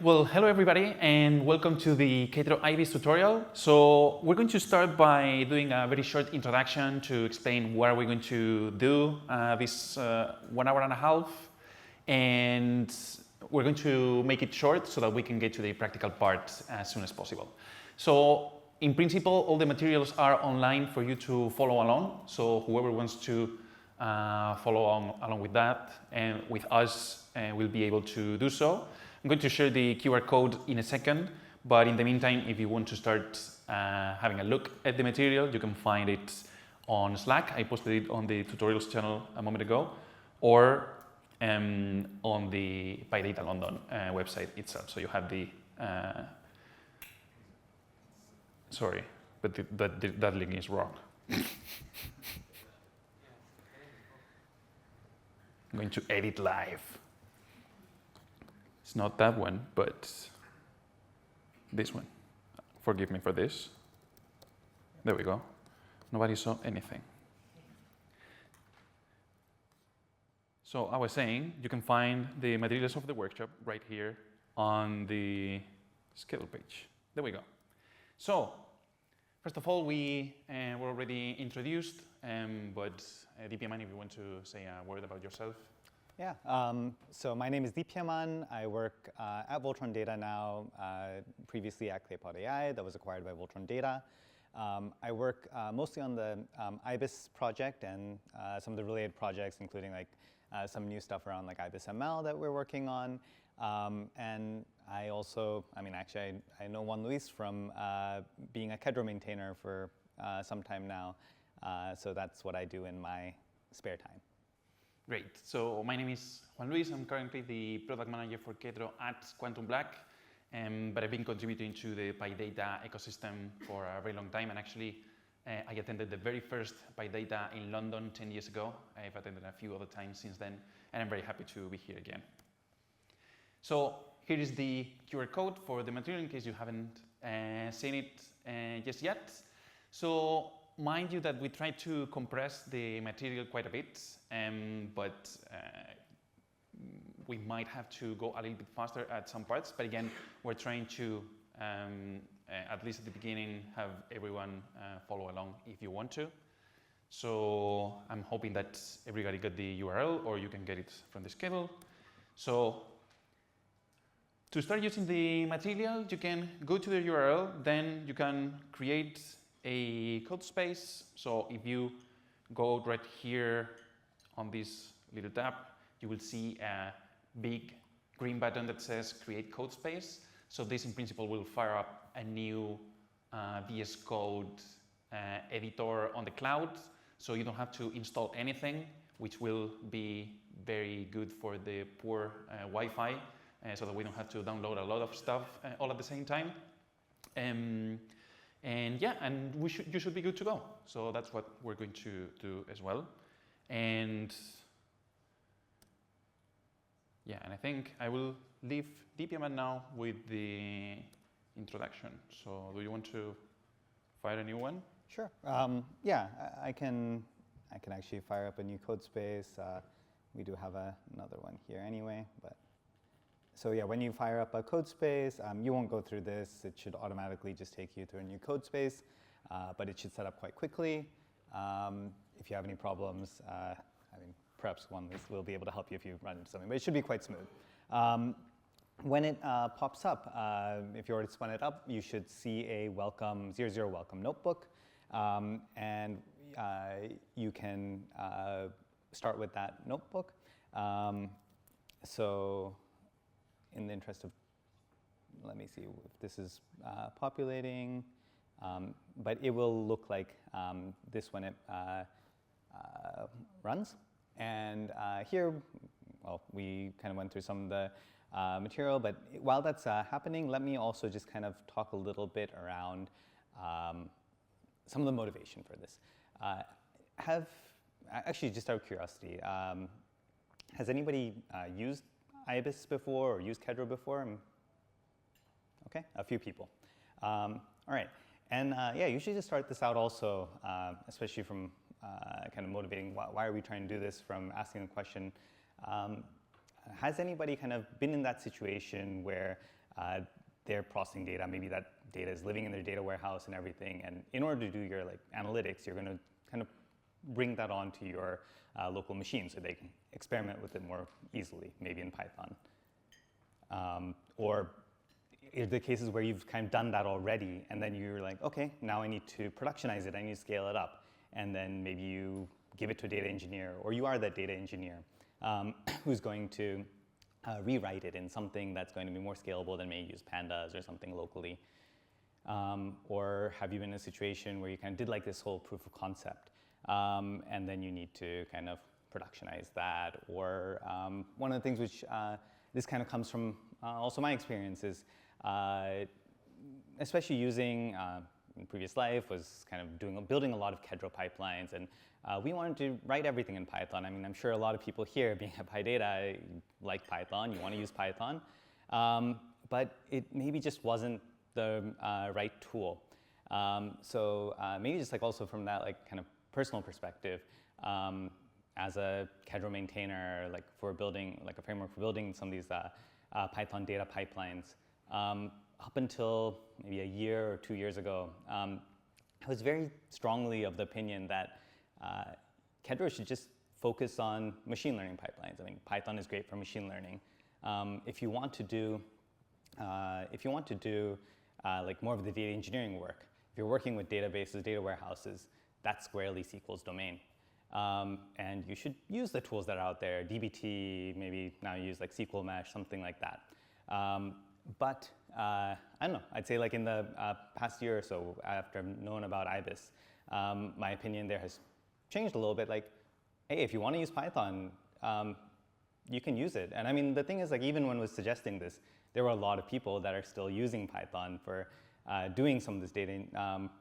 Well, hello everybody and welcome to the Kedro Ibis tutorial. So we're going to start by doing a very short introduction to explain what are we going to do this 1 hour and a half, and we're going to make it short so that we can get to the practical part as soon as possible. So in principle, all the materials are online for you to follow along. So whoever wants to follow along with that and with us will be able to do so. I'm going to share the QR code in a second, but in the meantime, if you want to start having a look at the material, you can find it on Slack. I posted it on the tutorials channel a moment ago, or on the PyData London website itself. So you have the, sorry, but that link is wrong. I'm going to edit live. It's not that one, but this one. Forgive me for this. There we go. Nobody saw anything. So I was saying, you can find the materials of the workshop right here on the schedule page. There we go. So, first of all, we were already introduced, but Deepyaman, if you want to say a word about yourself. Yeah, so my name is Deepyaman. I work at Voltron Data now, previously at Claypod AI, that was acquired by Voltron Data. I work mostly on the IBIS project and some of the related projects, including like some new stuff around like IBIS ML that we're working on. And I also, actually I know Juan Luis from being a Kedro maintainer for some time now. So that's what I do in my spare time. Great. So my name is Juan Luis. I'm currently the product manager for Kedro at Quantum Black, but I've been contributing to the PyData ecosystem for a very long time. And actually, I attended the very first PyData in London 10 years ago. I've attended a few other times since then, and I'm very happy to be here again. So here is the QR code for the material in case you haven't seen it just yet. So mind you that we try to compress the material quite a bit, but we might have to go a little bit faster at some parts. But again, we're trying to, at least at the beginning, have everyone follow along if you want to. So I'm hoping that everybody got the URL, or you can get it from the schedule. So to start using the material, you can go to the URL, then you can create a code space. So if you go right here on this little tab, you will see a big green button that says create code space. So this in principle will fire up a new VS Code editor on the cloud. So you don't have to install anything, which will be very good for the poor Wi-Fi, so that we don't have to download a lot of stuff all at the same time. And yeah, and you should be good to go. So that's what we're going to do as well. And yeah, and I think I will leave Deepyaman now with the introduction. So do you want to fire a new one? Sure. Yeah, I can actually fire up a new code space. We do have another one here anyway, but. So yeah, when you fire up a code space, you won't go through this. It should automatically just take you through a new code space, but it should set up quite quickly. If you have any problems, perhaps one will be able to help you if you run into something, but it should be quite smooth. When it pops up, if you already spun it up, you should see a welcome, 00 welcome notebook, and you can start with that notebook. So in the interest of, let me see if this is populating, but it will look like this when it runs. And here, well, we kind of went through some of the material, but while that's happening, let me also just kind of talk a little bit around some of the motivation for this. Actually, just out of curiosity, has anybody used IBIS before or used Kedro before? Okay, a few people. All right, and yeah, usually just start this out also, especially from kind of motivating why are we trying to do this, from asking the question, has anybody kind of been in that situation where they're processing data. Maybe that data is living in their data warehouse and everything. And in order to do your like analytics, you're going to kind of bring that onto your local machine so they can experiment with it more easily, maybe in Python. Or in the cases where you've kind of done that already, and then you're like, okay, now I need to productionize it, I need to scale it up. And then maybe you give it to a data engineer, or you are that data engineer who's going to rewrite it in something that's going to be more scalable than maybe use pandas or something locally. Or have you been in a situation where you kind of did like this whole proof of concept, and then you need to kind of productionize that? Or one of the things which this kind of comes from also my experience is, especially using in previous life, was kind of building a lot of Kedro pipelines, and we wanted to write everything in Python. I mean, I'm sure a lot of people here being at PyData like Python, you want to use Python, but it maybe just wasn't the right tool. So maybe just like also from that like kind of personal perspective, as a Kedro maintainer, like for building like a framework for building some of these Python data pipelines, up until maybe a year or 2 years ago, I was very strongly of the opinion that Kedro should just focus on machine learning pipelines. I mean, Python is great for machine learning. If you want to do like more of the data engineering work, if you're working with databases, data warehouses, that's squarely SQL's domain. And you should use the tools that are out there, DBT, maybe now use like SQL Mesh, something like that. But I don't know, I'd say like in the past year or so, after I've known about Ibis, my opinion there has changed a little bit. Like, hey, if you want to use Python, you can use it. And I mean, the thing is, like, even when I was suggesting this, there were a lot of people that are still using Python for doing some of this data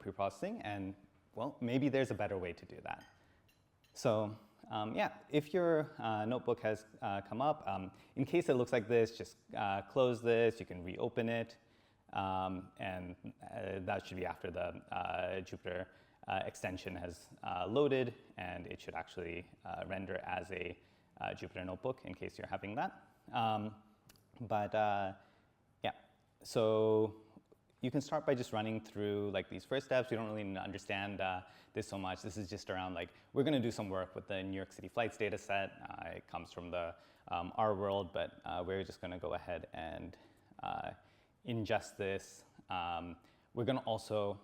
pre-processing, and well, maybe there's a better way to do that. So yeah, if your notebook has come up, in case it looks like this, just close this, you can reopen it, and that should be after the Jupyter extension has loaded, and it should actually render as a Jupyter notebook in case you're having that. Yeah, so you can start by just running through like these first steps. We don't really need to understand this so much. This is just around like, we're going to do some work with the New York City flights data set. It comes from the R world, but we're just going to go ahead and ingest this. We're going to also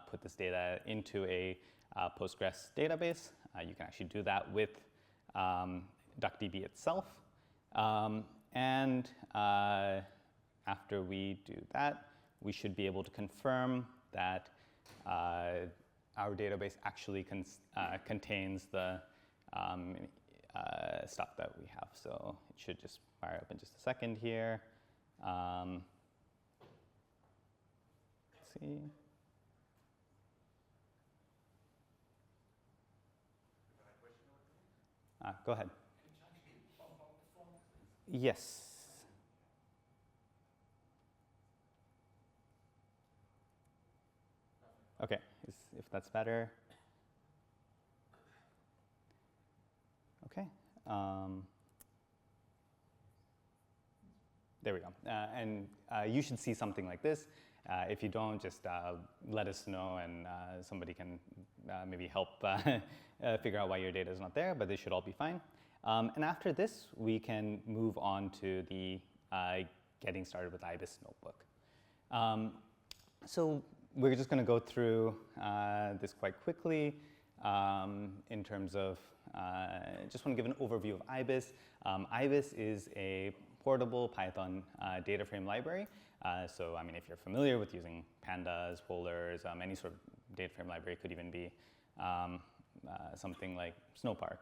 put this data into a Postgres database. You can actually do that with DuckDB itself. And after we do that, we should be able to confirm that our database actually contains the stuff that we have. So it should just fire up in just a second here. Let's see. Go ahead. Yes. Okay, if that's better. Okay. There we go. And you should see something like this. If you don't, just let us know, and somebody can maybe help figure out why your data is not there, but they should all be fine. And after this, we can move on to the getting started with Ibis notebook. So we're just going to go through this quite quickly in terms of, just want to give an overview of Ibis. Ibis is a portable Python data frame library. So, I mean, if you're familiar with using pandas, polars, any sort of data frame library, could even be something like Snowpark,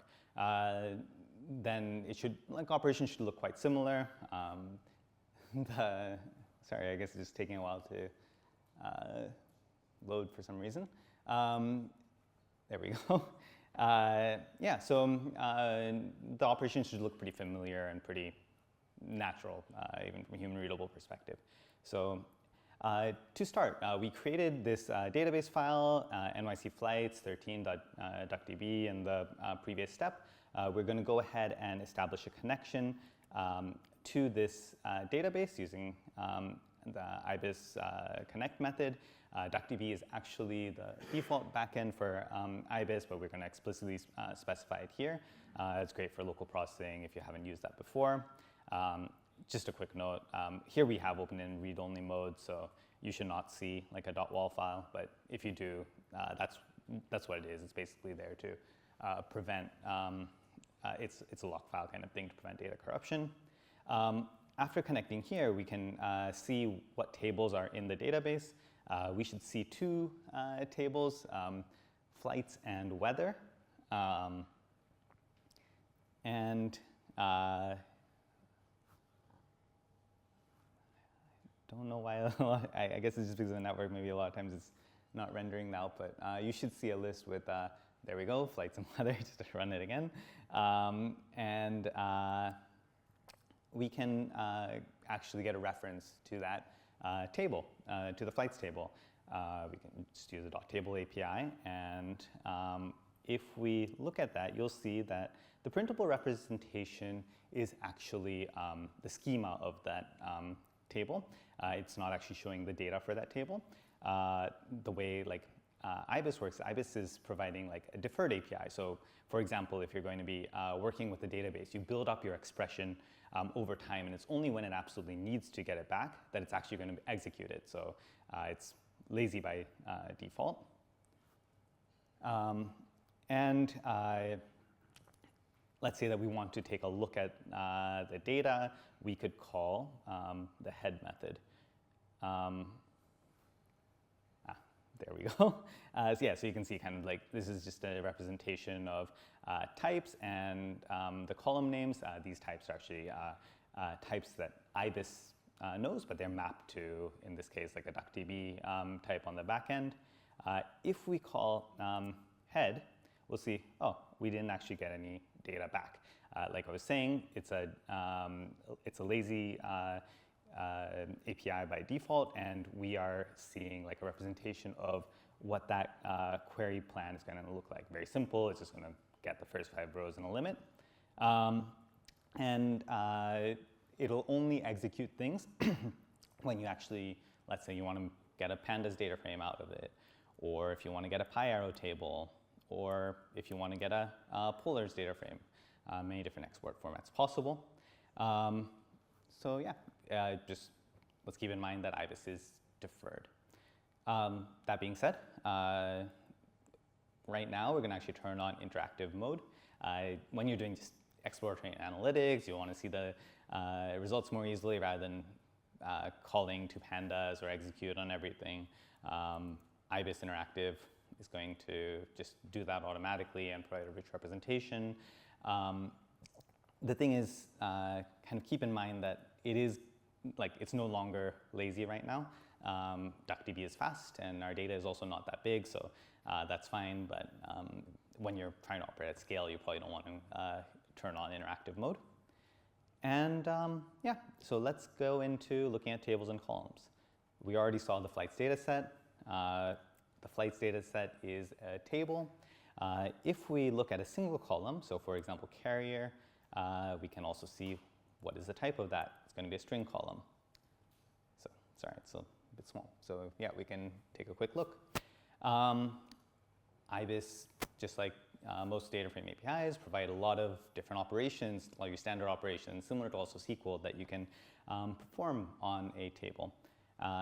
then it should, like, operations should look quite similar. Sorry, I guess it's just taking a while to load for some reason. There we go. Yeah, so the operation should look pretty familiar and pretty natural, even from a human readable perspective. So to start, we created this database file, NYC flights 13.duckdb in the previous step. We're going to go ahead and establish a connection to this database using the IBIS connect method. DuckDB is actually the default backend for IBIS, but we're going to explicitly specify it here. It's great for local processing if you haven't used that before. Just a quick note, here we have open in read-only mode, so you should not see like a .wal file, but if you do, that's what it is. It's basically there to prevent, it's a lock file kind of thing to prevent data corruption. After connecting here, we can see what tables are in the database. We should see two tables, flights and weather. Don't know why, I guess it's just because of the network, maybe a lot of times it's not rendering the output. You should see a list with, there we go, flights and weather, just to run it again. We can actually get a reference to that table, to the flights table. We can just use a .table API, and if we look at that, you'll see that the printable representation is actually the schema of that table. It's not actually showing the data for that table. The way IBIS works, IBIS is providing like a deferred API. So for example, if you're going to be working with the database, you build up your expression over time, and it's only when it absolutely needs to get it back that it's actually going to execute it. So it's lazy by default. Let's say that we want to take a look at the data. We could call the head method. There we go. So you can see kind of like this is just a representation of types and the column names. These types are actually types that IBIS knows, but they're mapped to, in this case, like a DuckDB type on the back end. If we call head, we'll see, oh, we didn't actually get any data back. Like I was saying, it's a lazy API by default, and we are seeing like a representation of what that query plan is going to look like. Very simple. It's just going to get the first 5 rows in a limit. It'll only execute things when you actually, let's say you want to get a pandas data frame out of it, or if you want to get a PyArrow table, or if you want to get a polars data frame. Many different export formats possible. Just let's keep in mind that IBIS is deferred. That being said, right now we're going to actually turn on interactive mode. When you're doing just exploratory analytics, you want to see the results more easily rather than calling to pandas or execute on everything. IBIS Interactive is going to just do that automatically and provide a rich representation. The thing is, kind of keep in mind that it is like it's no longer lazy right now. DuckDB is fast, and our data is also not that big, so that's fine. But when you're trying to operate at scale, you probably don't want to turn on interactive mode. And so let's go into looking at tables and columns. We already saw the flights data set. The flights data set is a table. If we look at a single column, so for example, carrier, we can also see what is the type of that. It's going to be a string column. So, sorry, it's a bit small. So yeah, we can take a quick look. IBIS, just like most data frame APIs, provide a lot of different operations, a lot of your standard operations, similar to also SQL, that you can perform on a table.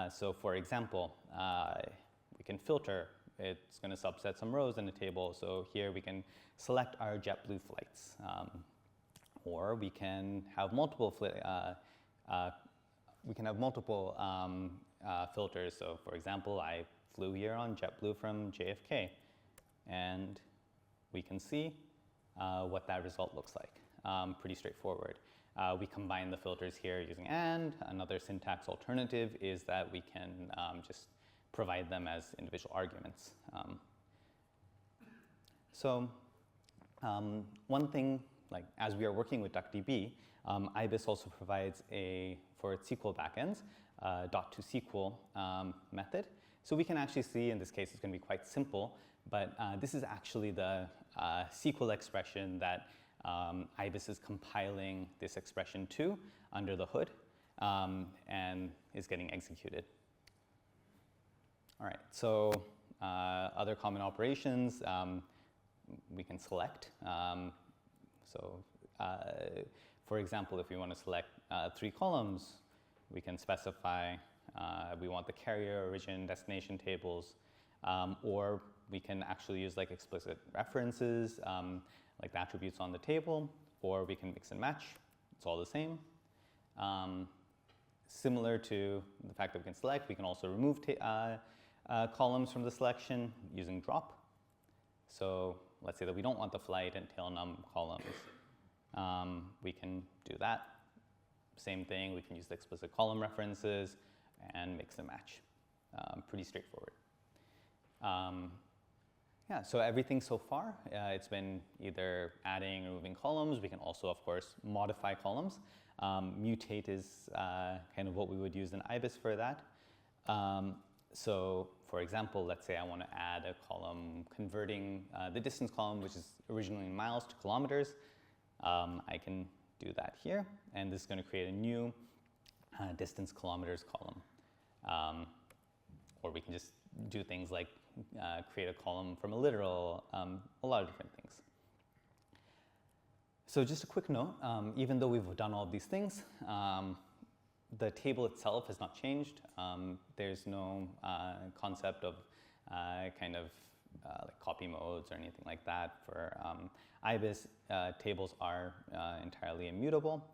So for example, we can filter. It's going to subset some rows in the table. So here we can select our JetBlue flights. Or we can have multiple filters. So for example, I flew here on JetBlue from JFK, and we can see what that result looks like. Pretty straightforward. We combine the filters here using AND. Another syntax alternative is that we can just provide them as individual arguments. One thing, like as we are working with DuckDB, IBIS also provides for its SQL backends, .toSQL method. So we can actually see, in this case, it's going to be quite simple, but this is actually the SQL expression that IBIS is compiling this expression to under the hood. and is getting executed. All right, so other common operations, we can select. For example, if we want to select 3 columns, we can specify we want the carrier, origin, destination tables, or we can actually use like explicit references, like the attributes on the table, or we can mix and match. It's all the same. Similar to the fact that we can select, we can also remove columns from the selection using drop. So let's say that we don't want the flight and tail num columns. We can do that. Same thing, we can use the explicit column references and mix and match. Pretty straightforward. Yeah, so everything so far, it's been either adding or removing columns. We can also, of course, modify columns. Mutate is kind of what we would use in Ibis for that. So for example, let's say I want to add a column converting the distance column, which is originally in miles to kilometers. I can do that here, and this is going to create a new distance kilometers column. Or we can just do things like create a column from a literal, a lot of different things. So just a quick note, even though we've done all of these things, the table itself has not changed. There's no concept of like copy modes or anything like that. For Ibis, tables are entirely immutable.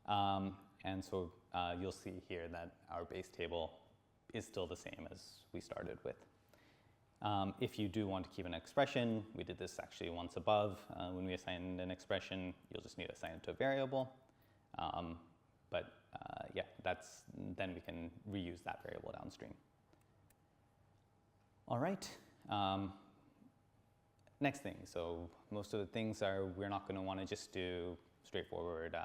And so you'll see here that our base table is still the same as we started with. If you do want to keep an expression, we did this actually once above. When we assigned an expression, you'll just need to assign it to a variable. Yeah, then we can reuse that variable downstream. All right. Next thing, so most of the things are we're not going to want to just do straightforward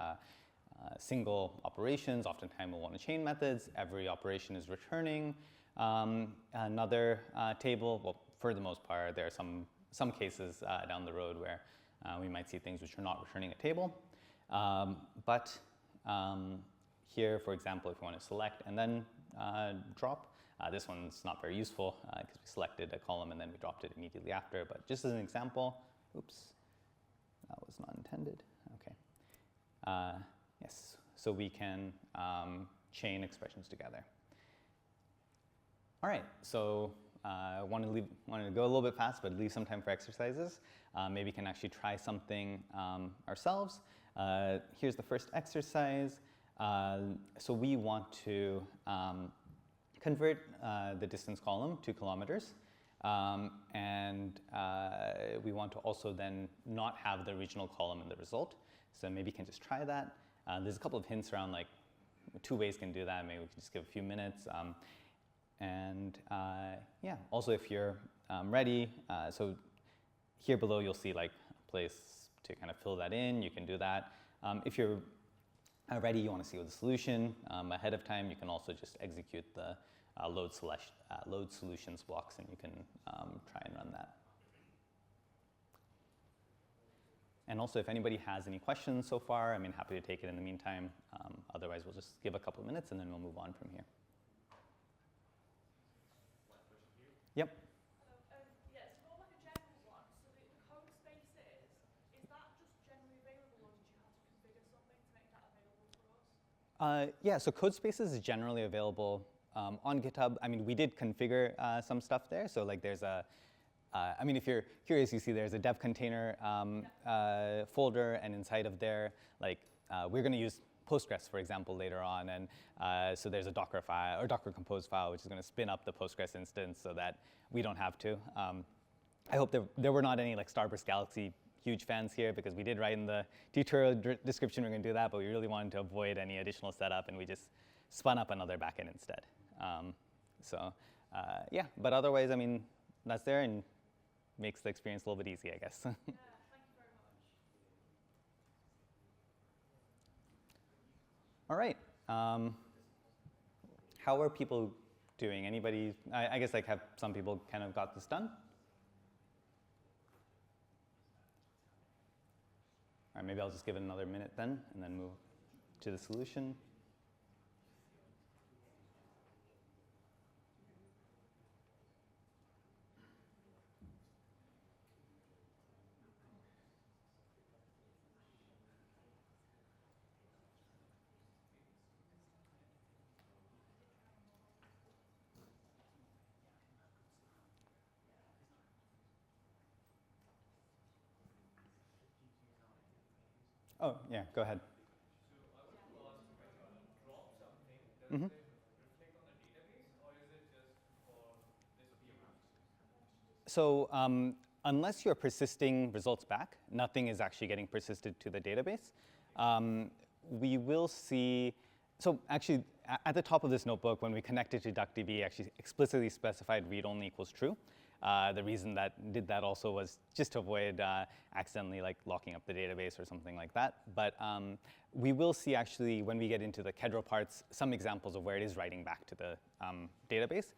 single operations. Oftentimes we'll want to chain methods. Every operation is returning another table. Well, for the most part, there are some cases down the road where we might see things which are not returning a table. Here, for example, if you want to select and then drop, this one's not very useful because we selected a column and then we dropped it immediately after. But just as an example, oops, that was not intended. Okay. Yes, so we can chain expressions together. All right, so wanted to go a little bit fast, but leave some time for exercises. Maybe we can actually try something ourselves. Here's the first exercise. So we want to convert the distance column to kilometers. And we want to also then not have the original column in the result. So maybe you can just try that. There's a couple of hints around like 2 ways you can do that. Maybe we can just give a few minutes. Yeah, also if you're ready, so here below you'll see like a place to kind of fill that in. You can do that. If you're ready, you want to see the solution ahead of time, you can also just execute the load solutions blocks and you can try and run that. And also, if anybody has any questions so far, I'm happy to take it in the meantime. Otherwise, we'll just give a couple of minutes and then we'll move on from here. Yep. Yeah, it's more like a general one. So the code spaces, is that just generally available, or did you have to configure something to make that available for us? Yeah, so code spaces is generally available on GitHub. We did configure some stuff there. So like there's a, if you're curious, you see there's a dev container folder, and inside of there, like we're going to use Postgres, for example, later on, and so there's a Docker file or Docker compose file, which is going to spin up the Postgres instance so that we don't have to. I hope there were not any like Starburst Galaxy huge fans here, because we did write in the tutorial description we're going to do that, but we really wanted to avoid any additional setup, and we just spun up another backend instead. Yeah, but otherwise, that's there and makes the experience a little bit easy, I guess. Thank you very much. All right. How are people doing? Anybody? I guess like have some people kind of got this done? All right, maybe I'll just give it another minute then, and then move to the solution. Oh, yeah, go ahead. Mm-hmm. So unless you're persisting results back, nothing is actually getting persisted to the database. We will see, so actually at the top of this notebook, when we connected to DuckDB, actually explicitly specified read-only equals true. The reason that did that also was just to avoid accidentally like locking up the database or something like that. But we will see actually when we get into the Kedro parts, some examples of where it is writing back to the database.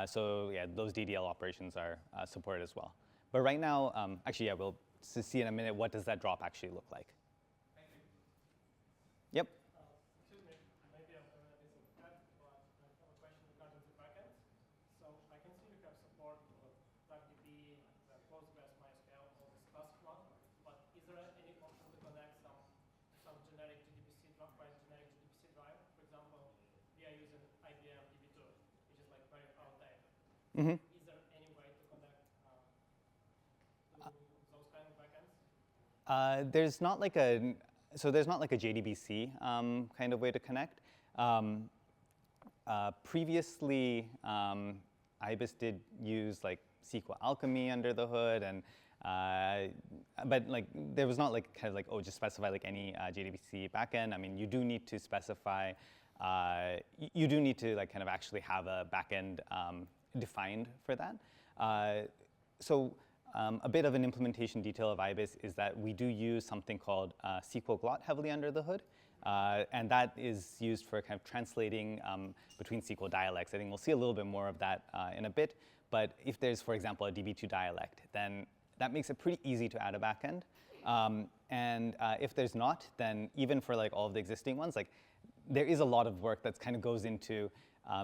So yeah, those DDL operations are supported as well. But right now, actually, yeah, we'll see in a minute what does that drop actually look like. Thank you. Yep. Excuse me, maybe I'm going to miss a cut, but I have a question regarding the backend. So I can see you have support for DuckDB, Postgres, MySQL, all this classic one. But is there any option to connect some generic GDBC drive by generic GDBC drive? For example, we are using IBM DB2, which is like very outdated. Mm-hmm. Is there any way to connect to those kind of backends? There's not like a JDBC kind of way to connect. Previously, Ibis did use like SQL Alchemy under the hood, and but like there was not like kind of like, oh, just specify like any JDBC backend. I mean, you do need to specify. You do need to like kind of actually have a backend defined for that. So a bit of an implementation detail of Ibis is that we do use something called SQL Glot heavily under the hood. And that is used for kind of translating between SQL dialects. I think we'll see a little bit more of that in a bit. But if there's, for example, a DB2 dialect, then that makes it pretty easy to add a backend. And if there's not, then even for like all of the existing ones, like there is a lot of work that kind of goes into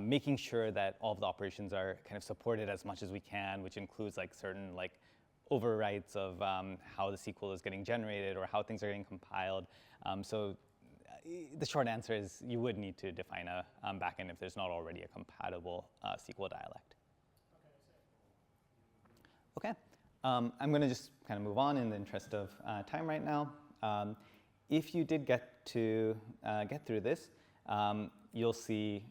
making sure that all of the operations are kind of supported as much as we can, which includes like certain like overwrites of how the SQL is getting generated or how things are getting compiled. So the short answer is you would need to define a backend if there's not already a compatible SQL dialect. Okay, I'm going to just kind of move on in the interest of time right now. If you did get through this, you'll see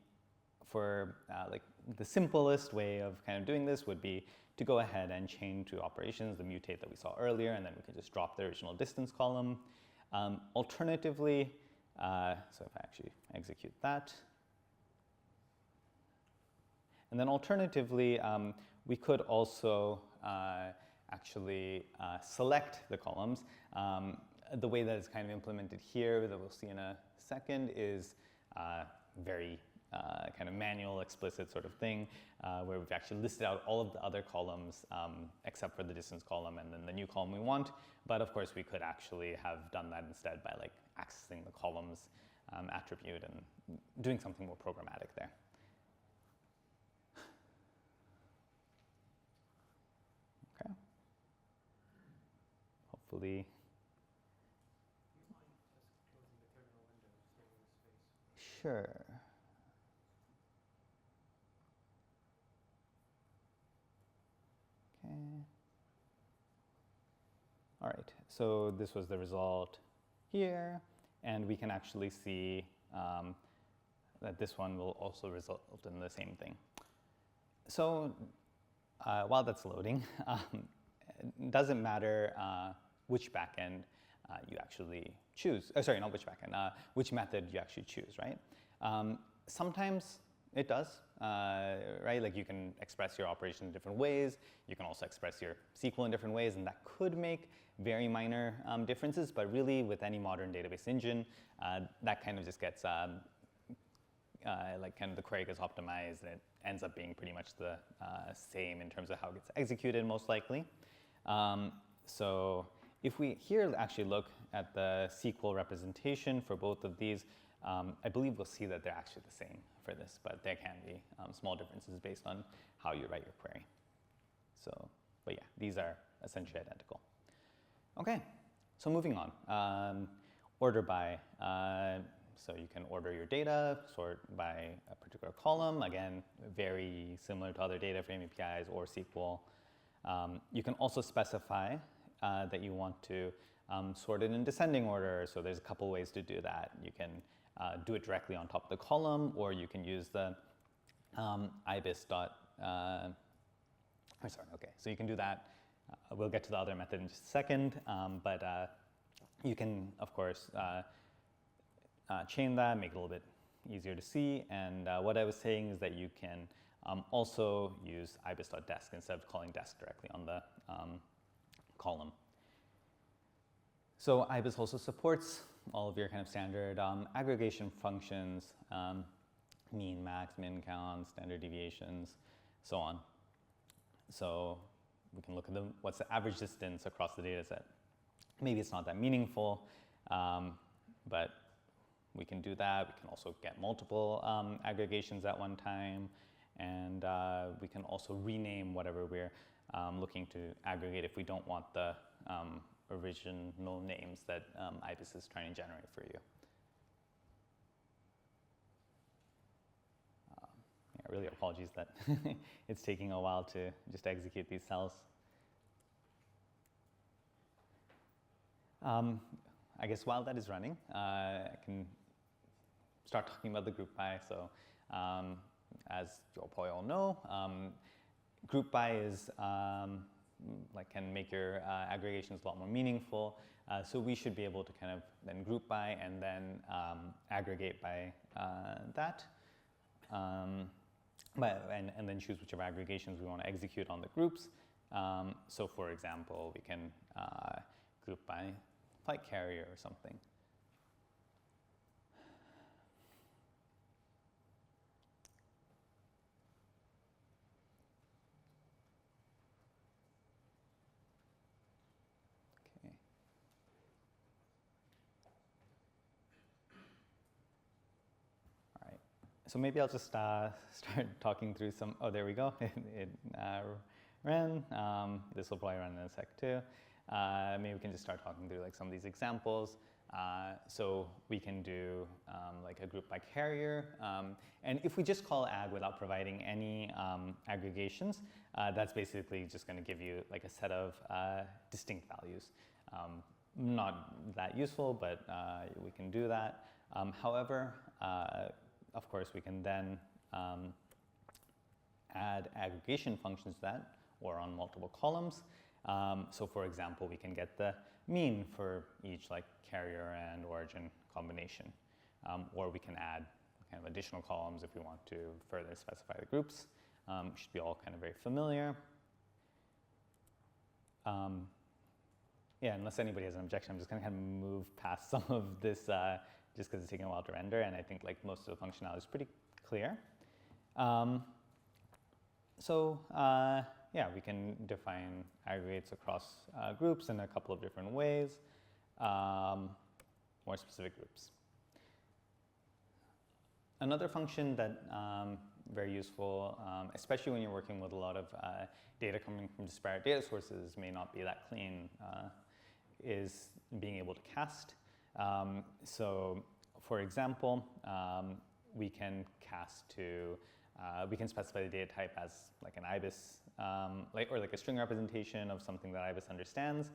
for like the simplest way of kind of doing this would be to go ahead and chain two operations, the mutate that we saw earlier, and then we can just drop the original distance column. Alternatively, so if I actually execute that, and then alternatively, we could also actually select the columns. The way that it's kind of implemented here that we'll see in a second is very kind of manual, explicit sort of thing, where we've actually listed out all of the other columns except for the distance column and then the new column we want. But of course, we could actually have done that instead by like accessing the columns attribute and doing something more programmatic there. Okay. Hopefully. Sure. Okay. All right, so this was the result here, and we can actually see that this one will also result in the same thing. So while that's loading, it doesn't matter which backend you actually choose. Sorry, not which backend, which method you actually choose, right? Sometimes it does, right? Like you can express your operation in different ways. You can also express your SQL in different ways, and that could make very minor differences. But really, with any modern database engine, that kind of just gets like kind of the query gets optimized, and it ends up being pretty much the same in terms of how it gets executed, most likely. So if we here actually look at the SQL representation for both of these, I believe we'll see that they're actually the same for this, but there can be small differences based on how you write your query. So, but yeah, these are essentially identical. Okay, so moving on. Order by, so you can order your data, sort by a particular column. Again, very similar to other data frame APIs or SQL. You can also specify that you want to sorted in descending order. So there's a couple ways to do that. You can do it directly on top of the column, or you can use the ibis dot. So you can do that. We'll get to the other method in just a second, but you can, of course, chain that, make it a little bit easier to see. And what I was saying is that you can also use ibis.desc instead of calling desc directly on the column. So ibis also supports all of your kind of standard aggregation functions, mean, max, min, count, standard deviations, so on. So we can look at what's the average distance across the data set. Maybe it's not that meaningful, but we can do that. We can also get multiple aggregations at one time, and we can also rename whatever we're looking to aggregate if we don't want the original names that IBIS is trying to generate for you. Yeah, really apologies that it's taking a while to just execute these cells. I guess while that is running, I can start talking about the group by. So as you'll probably all know, group by is can make your aggregations a lot more meaningful. So we should be able to kind of then group by and then aggregate by that. And then choose whichever aggregations we want to execute on the groups. So for example, we can group by flight carrier or something. Okay. All right. So maybe I'll just start talking through some. Oh, there we go. It ran. This will probably run in a sec too. Maybe we can just start talking through like some of these examples. So we can do like a group by carrier. And if we just call ag without providing any aggregations, that's basically just going to give you like a set of distinct values. Not that useful, but we can do that. However, of course, we can then add aggregation functions to that, or on multiple columns. So for example, we can get the mean for each like carrier and origin combination. Or we can add kind of additional columns if we want to further specify the groups. Should be all kind of very familiar. Yeah, unless anybody has an objection, I'm just going to kind of move past some of this just because it's taking a while to render, and I think like most of the functionality is pretty clear. Yeah, we can define aggregates across groups in a couple of different ways, more specific groups. Another function that very useful, especially when you're working with a lot of data coming from disparate data sources, may not be that clean, is being able to cast. So, for example, we can cast to, we can specify the data type as like an IBIS, or like a string representation of something that IBIS understands,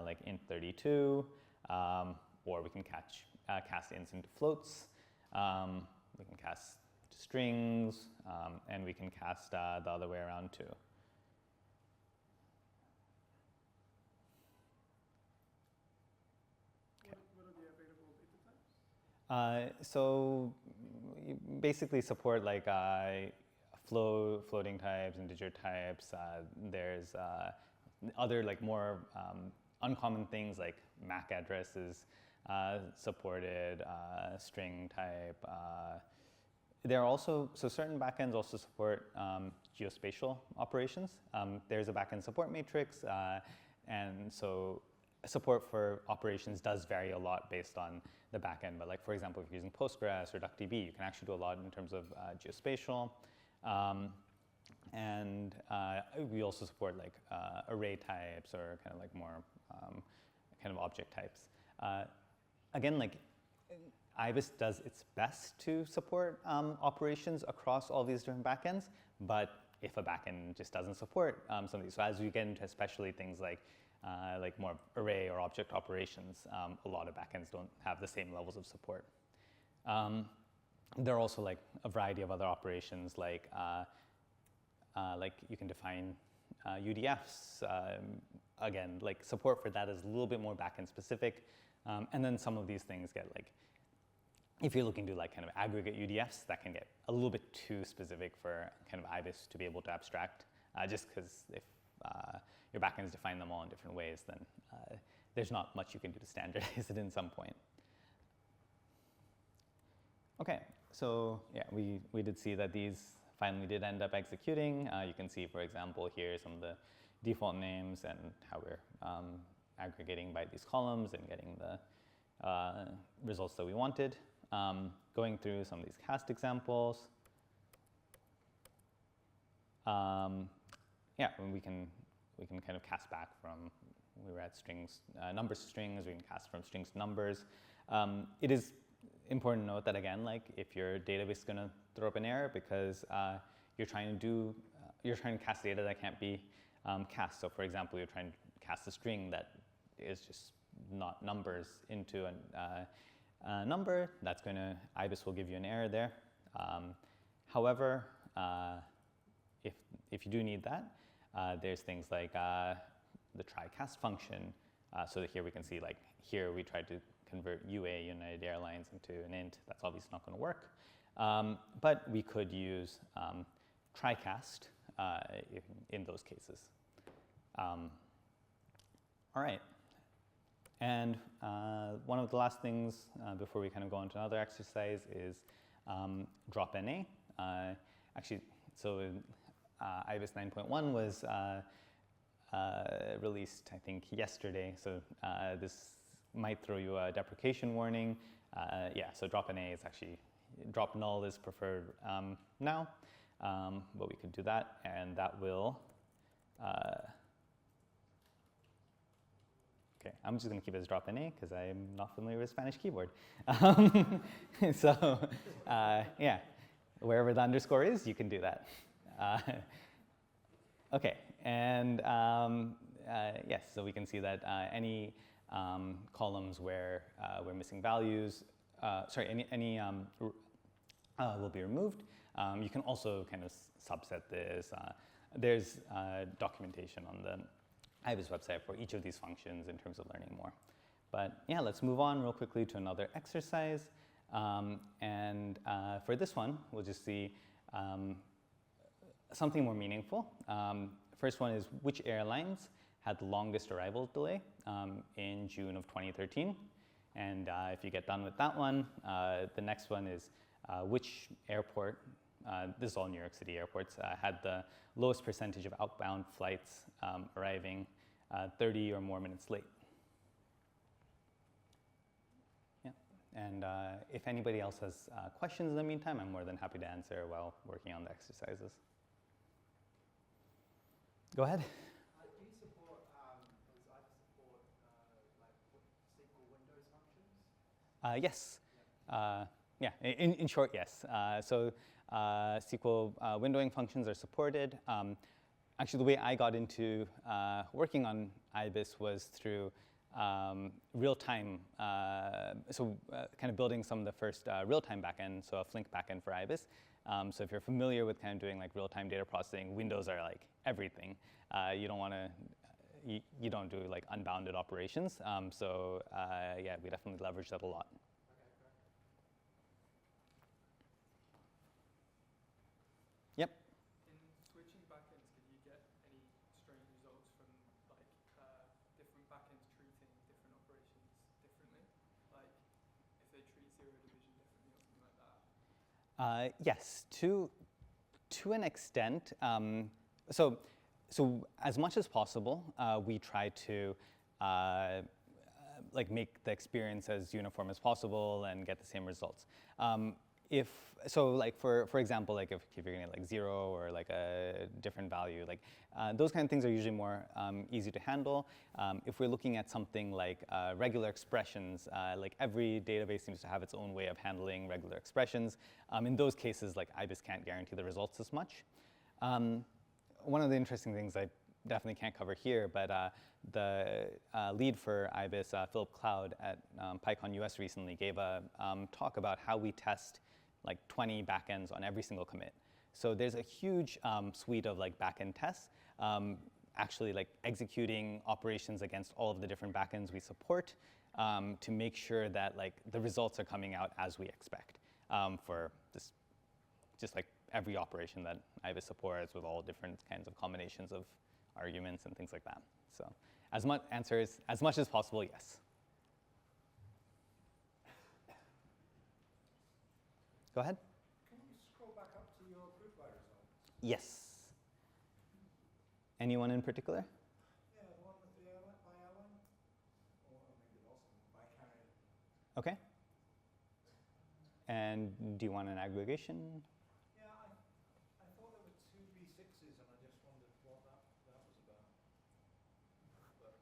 like int32, or we can cast ints into floats. We can cast to strings, and we can cast the other way around too. Okay. What are the available data types? So you basically support like floating types, integer types. There's other like more uncommon things like MAC addresses supported, string type. There are also, so certain backends also support geospatial operations. There's a backend support matrix, and so support for operations does vary a lot based on the backend. But like, for example, if you're using Postgres or DuckDB, you can actually do a lot in terms of geospatial. And we also support like array types or kind of like more kind of object types. Again, like IBIS does its best to support operations across all these different backends, but if a backend just doesn't support some of these, so as we get into especially things like like more array or object operations, a lot of backends don't have the same levels of support. There are also like a variety of other operations, like you can define UDFs. Again, like support for that is a little bit more backend specific. And then some of these things get like, if you're looking to like kind of aggregate UDFs, that can get a little bit too specific for kind of IBIS to be able to abstract, just because if your backends define them all in different ways, then there's not much you can do to standardize it in some point. Okay, so yeah, we did see that these finally did end up executing. You can see, for example, here some of the default names and how we're aggregating by these columns and getting the results that we wanted. Going through some of these cast examples. Yeah, we can kind of cast back from, we were at strings, numbers to strings, we can cast from strings to numbers. It is important to note that, again, like if your database is going to throw up an error because you're trying to cast data that can't be cast. So for example, you're trying to cast a string that is just not numbers into a number, that's going to, IBIS will give you an error there. However, if you do need that, there's things like the try cast function. So that here we can see, like here we tried to convert UA, United Airlines, into an int. That's obviously not going to work. But we could use try cast in those cases. All right. And one of the last things before we kind of go into another exercise is drop NA. Actually, so IBIS 9.1 was released, I think, yesterday. So this might throw you a deprecation warning. Yeah, so drop NA is actually, drop null is preferred now, but we could do that, and that will, okay, I'm just going to keep it as drop NA because I'm not familiar with Spanish keyboard. So yeah, wherever the underscore is, you can do that. Okay, and yes, so we can see that any columns where we're missing values, sorry, any will be removed. You can also kind of subset this. There's documentation on the IBIS website for each of these functions in terms of learning more. But yeah, let's move on real quickly to another exercise. And for this one, we'll just see something more meaningful. First one is which airlines had the longest arrival delay in June of 2013. And if you get done with that one, the next one is which airport, this is all New York City airports, had the lowest percentage of outbound flights arriving 30 or more minutes late. Yeah, and if anybody else has questions in the meantime, I'm more than happy to answer while working on the exercises. Go ahead. Do you support, does IBIS support like SQL Windows functions? Yes. Yeah, in short, yes. So SQL windowing functions are supported. Actually, the way I got into working on IBIS was through real-time, kind of building some of the first real-time backend, so a Flink backend for IBIS. So if you're familiar with kind of doing like real-time data processing, windows are like everything. You don't want to, you don't do like unbounded operations. So yeah, we definitely leverage that a lot. Yep. In switching backends, can you get any strange results from like different backends treating different operations differently? Like if they treat zero division differently or something like that? Yes, to an extent. So as much as possible, we try to like make the experience as uniform as possible and get the same results. Like for example, like if you're getting like 0 or like a different value, like those kind of things are usually more easy to handle. If we're looking at something like regular expressions, like every database seems to have its own way of handling regular expressions. In those cases, like IBIS can't guarantee the results as much. One of the interesting things I definitely can't cover here, but the lead for IBIS, Philip Cloud at PyCon US recently gave a talk about how we test like 20 backends on every single commit. So there's a huge suite of like backend tests, actually like executing operations against all of the different backends we support to make sure that like the results are coming out as we expect for this, just like every operation that IBIS supports with all different kinds of combinations of arguments and things like that. So answer is as much as possible, yes. Go ahead. Can you scroll back up to your group by results? Yes. Anyone in particular? Yeah, the one with the airline, by airline? Or maybe the last one, by carrier. Okay. And do you want an aggregation? Yeah, I thought there were two V6s, and I just wondered what that was about. But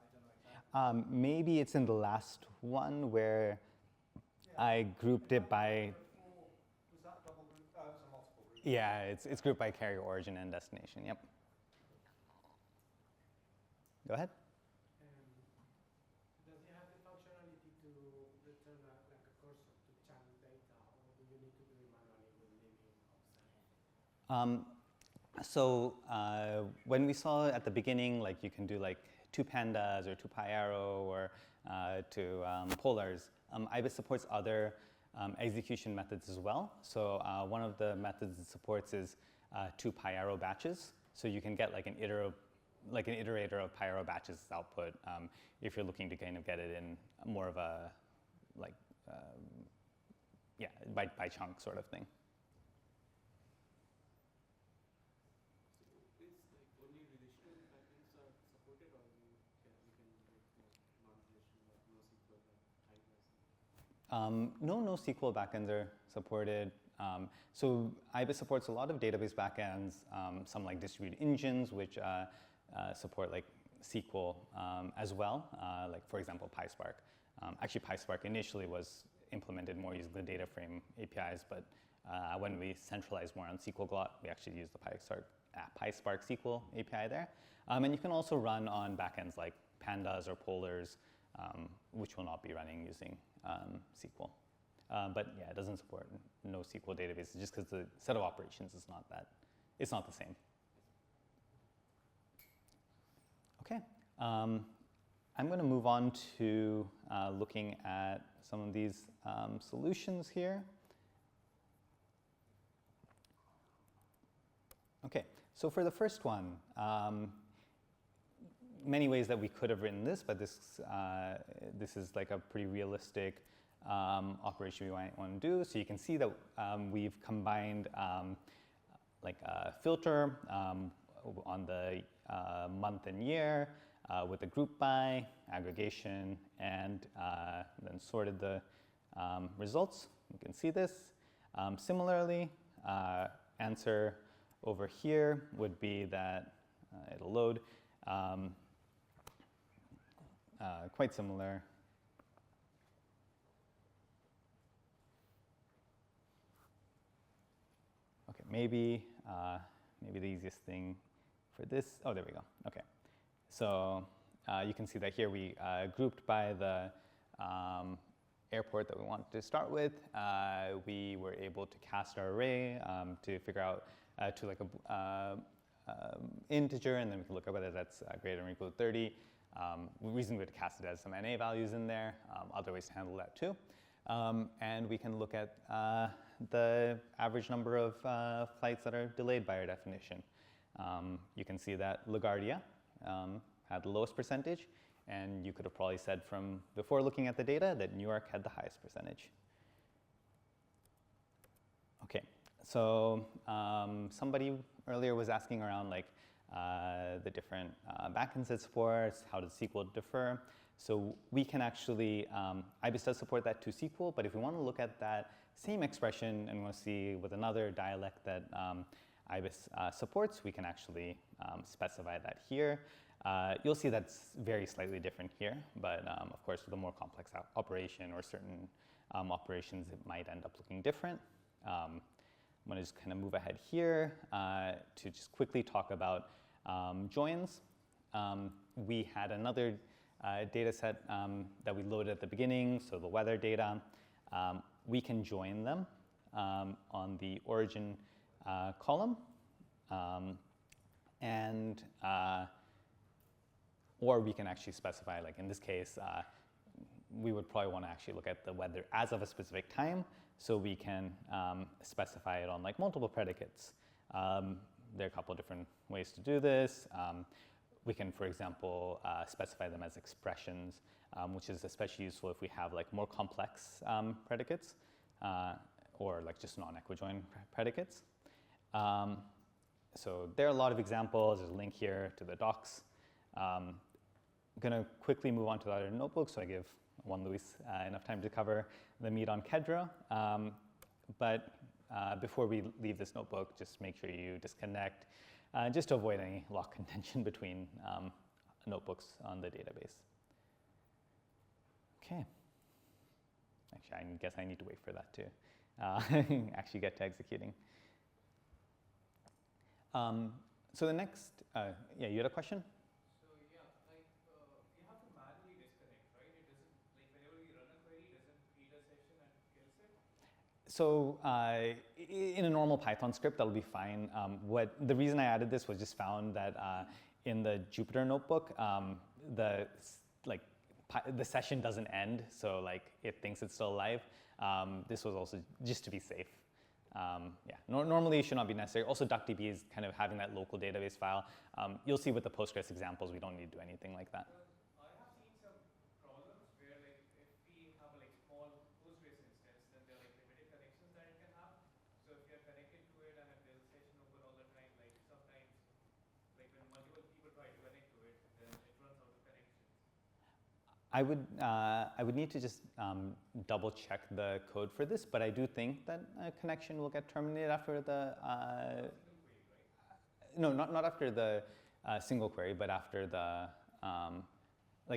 I don't know exactly. Maybe it's in the last one where I grouped it by. Was that double group? Oh, it was a multiple group. Yeah, it's grouped by carrier origin and destination. Yep. Go ahead. Does it have the functionality to return like a cursor to channel data, or do you need to do it manually with naming offset? When we saw at the beginning, like you can do like 2 pandas or 2 pyarrow or 2 polars, IBIS supports other execution methods as well. So one of the methods it supports is 2 pyarrow batches. So you can get like an iterator of pyarrow batches output if you're looking to kind of get it in more of a like by chunk sort of thing. Is like only relational patterns are supported, or we can make non-relational like NoSQL and IBIS? No NoSQL backends are supported. So IBIS supports a lot of database backends, some like distributed engines, which support like SQL as well, like for example PySpark. Actually PySpark initially was implemented more using the dataframe APIs, but when we centralized more on SQL Glot, we actually used the PySpark SQL API there. And you can also run on backends like pandas or polars, which will not be running using SQL. But yeah, it doesn't support NoSQL databases just because the set of operations is not it's not the same. Okay, I'm going to move on to looking at some of these solutions here. Okay, so for the first one, many ways that we could have written this, but this is like a pretty realistic operation we might want to do. So you can see that we've combined like a filter on the month and year with a group by, aggregation, and then sorted the results. You can see this. Similarly, answer over here would be that it'll load. Quite similar. Okay, maybe the easiest thing for this. Oh, there we go. Okay, so you can see that here we grouped by the airport that we wanted to start with. We were able to cast our array to figure out to like a integer, and then we can look at whether that's greater or equal to 30. The reason we would cast it as some NA values in there, other ways to handle that too. And we can look at the average number of flights that are delayed by our definition. You can see that LaGuardia had the lowest percentage, and you could have probably said from before looking at the data that New York had the highest percentage. Okay, so somebody earlier was asking around like the different backends it supports, how does SQL differ? So we can actually, IBIS does support that to SQL, but if we want to look at that same expression and want to see with another dialect that IBIS supports, we can actually specify that here. You'll see that's very slightly different here, but of course with a more complex operation or certain operations, it might end up looking different. I'm going to just kind of move ahead here to just quickly talk about joins. We had another data set that we loaded at the beginning, so the weather data. We can join them on the origin column, or we can actually specify, like in this case, we would probably want to actually look at the weather as of a specific time, so we can specify it on like multiple predicates. There are a couple of different ways to do this. We can, for example, specify them as expressions, which is especially useful if we have like more complex predicates or like just non-equijoin predicates. So there are a lot of examples. There's a link here to the docs. I'm going to quickly move on to the other notebook, so I give Juan Luis enough time to cover the meat on Kedro. But before we leave this notebook, just make sure you disconnect, just to avoid any lock contention between notebooks on the database. Okay. Actually, I guess I need to wait for that to actually get to executing. So the next, yeah, you had a question? So yeah, like you have to manually disconnect, right? It doesn't, like whenever you run a query, it doesn't create a session and kills it? So in a normal Python script, that'll be fine. The reason I added this was just found that in the Jupyter notebook, the session doesn't end, so like it thinks it's still alive. This was also just to be safe. Yeah, normally it should not be necessary. Also, DuckDB is kind of having that local database file. You'll see with the Postgres examples, we don't need to do anything like that. I have seen some problems where like if we have a like small Postgres instance, then there are like limited connections that it can have. So if you're connected to it and if there's a session open all the time, like sometimes like when multiple people try to connect to it, then it runs out of connections. I would need to just double check the code for this, but I do think that a connection will get terminated after the no, not after the single query, but after the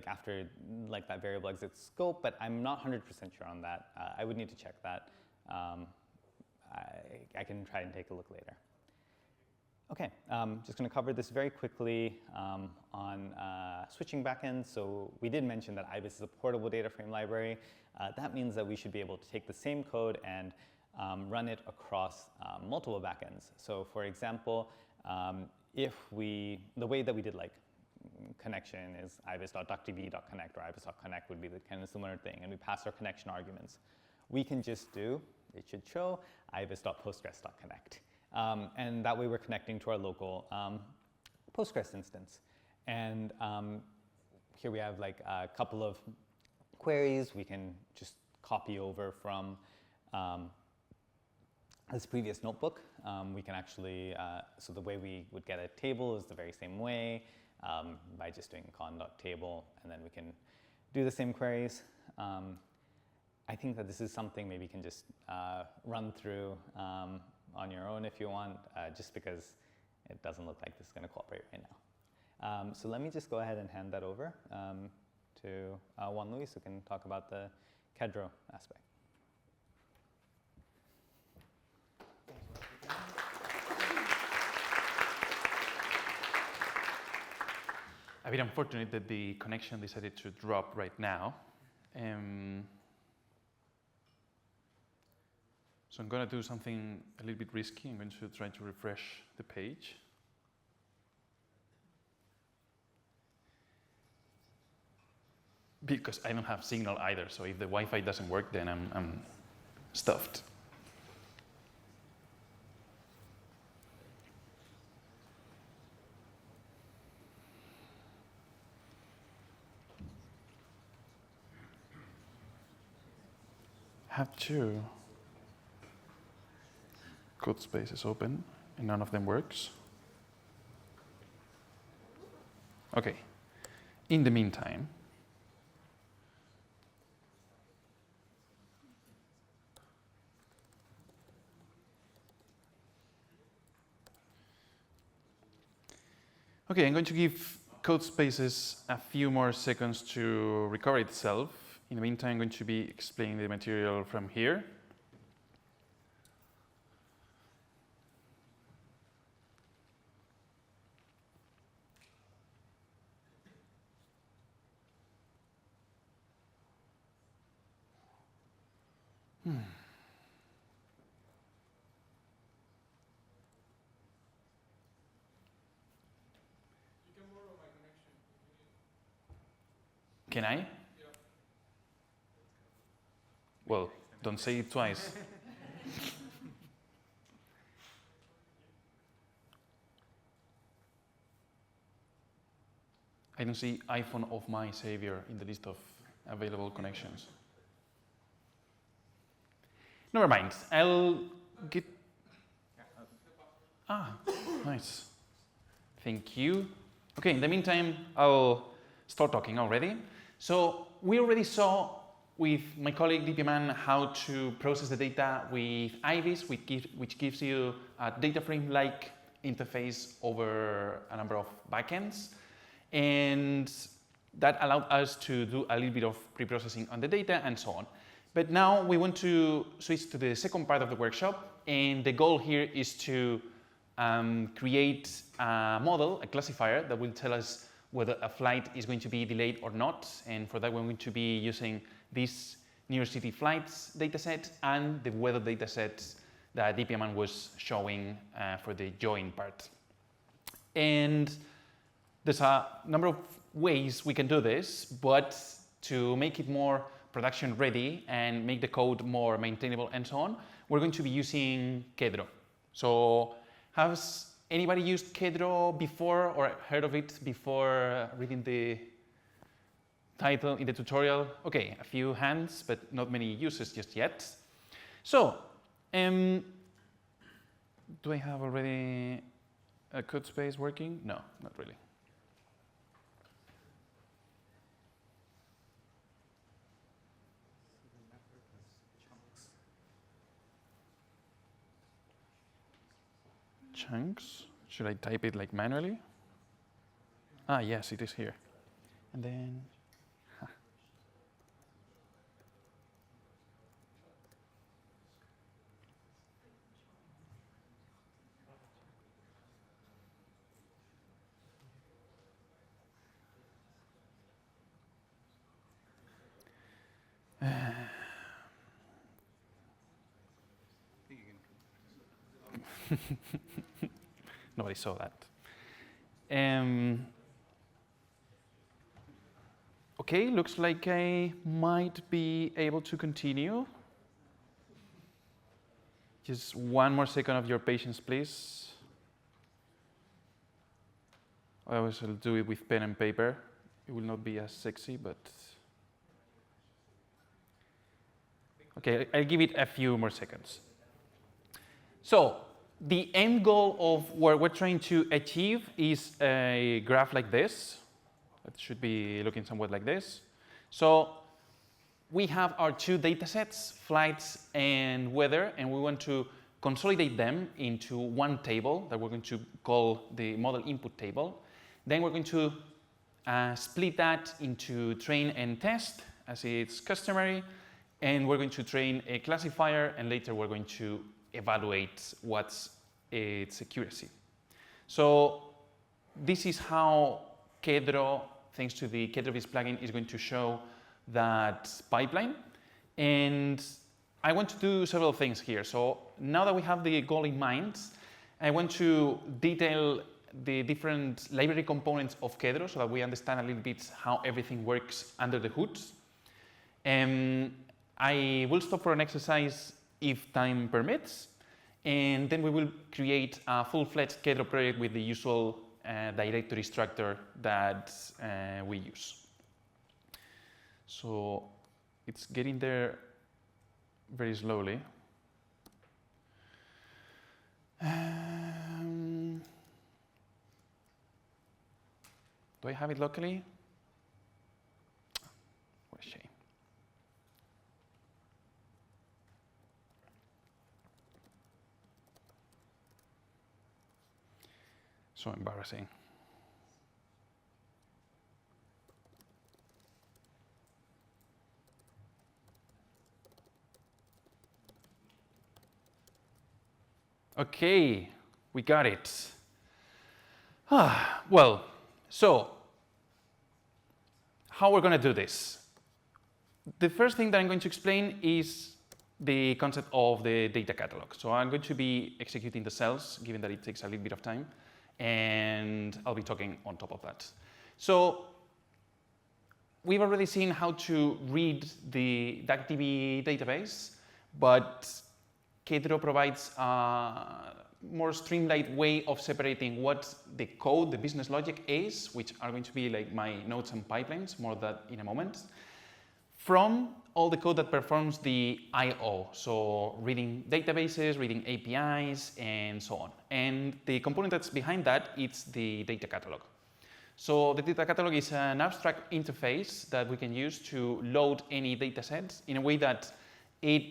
after that variable exits scope. But I'm not 100% sure on that. I would need to check that. I can try and take a look later. Okay, just going to cover this very quickly on switching backends. So we did mention that Ibis is a portable data frame library. That means that we should be able to take the same code and run it across multiple backends. So for example, the way that we did like connection is ibis.duckdb.connect or ibis.connect would be the kind of similar thing, and we pass our connection arguments. We can just do, it should show, ibis.postgres.connect. And that way we're connecting to our local Postgres instance. And here we have like a couple of queries we can just copy over from this previous notebook. We can actually, so the way we would get a table is the very same way, by just doing con.table, and then we can do the same queries. I think that this is something maybe you can just run through on your own if you want, just because it doesn't look like this is going to cooperate right now. So let me just go ahead and hand that over to Juan Luis, who can talk about the Kedro aspect. A bit unfortunate that the connection decided to drop right now. So I'm going to do something a little bit risky. I'm going to try to refresh the page. Because I don't have signal either, so if the Wi-Fi doesn't work, then I'm stuffed. Have two code spaces open, and none of them works. Okay. In the meantime, okay, I'm going to give code spaces a few more seconds to recover itself. In the meantime, I'm going to be explaining the material from here. can borrow my connection if you need. Can I? Yeah. Well, don't say it twice. I don't see iPhone of my savior in the list of available connections. Never mind. I'll get. Ah, nice. Thank you. Okay, in the meantime, I'll start talking already. So we already saw with my colleague DPMan how to process the data with Ibis, which gives you a data frame-like interface over a number of backends. And that allowed us to do a little bit of pre-processing on the data and so on. But now we want to switch to the second part of the workshop, and the goal here is to create a model, a classifier, that will tell us whether a flight is going to be delayed or not. And for that, we're going to be using this New York City flights dataset and the weather dataset that DPMan was showing for the join part. And there's a number of ways we can do this, but to make it more production ready and make the code more maintainable and so on, we're going to be using Kedro. So has anybody used Kedro before or heard of it before reading the title in the tutorial? Okay, a few hands, but not many users just yet. So, do I have already a code space working? No, not really. Chunks. Should I type it like manually? Ah, yes, it is here. And then, nobody saw that. Okay, looks like I might be able to continue. Just one more second of your patience, please. I always will do it with pen and paper. It will not be as sexy, but okay, I'll give it a few more seconds. So the end goal of what we're trying to achieve is a graph like this. It should be looking somewhat like this. So we have our two data sets, flights and weather, and we want to consolidate them into one table that we're going to call the model input table. Then we're going to split that into train and test, as it's customary, and we're going to train a classifier, and later we're going to evaluate what's its accuracy. So this is how Kedro, thanks to the Kedro Ibis plugin, is going to show that pipeline. And I want to do several things here. So now that we have the goal in mind, I want to detail the different library components of Kedro so that we understand a little bit how everything works under the hood. I will stop for an exercise if time permits, and then we will create a full-fledged Kedro project with the usual directory structure that we use. So it's getting there very slowly. Do I have it locally? What a shame. So embarrassing. Okay, we got it. Well, so how we're going to do this. The first thing that I'm going to explain is the concept of the data catalog. So I'm going to be executing the cells, given that it takes a little bit of time, and I'll be talking on top of that. So we've already seen how to read the DuckDB database, but Kedro provides a more streamlined way of separating what the code, the business logic is, which are going to be like my nodes and pipelines, more of that in a moment, from all the code that performs the I/O, so reading databases, reading APIs, and so on. And the component that's behind that is the data catalog. So the data catalog is an abstract interface that we can use to load any data sets in a way that it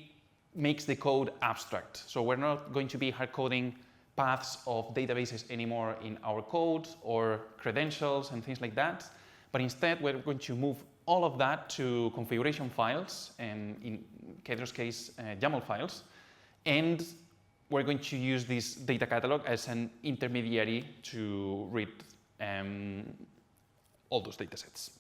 makes the code abstract. So we're not going to be hard coding paths of databases anymore in our code or credentials and things like that, but instead we're going to move all of that to configuration files, and in Kedro's case, YAML files, and we're going to use this data catalog as an intermediary to read all those data sets.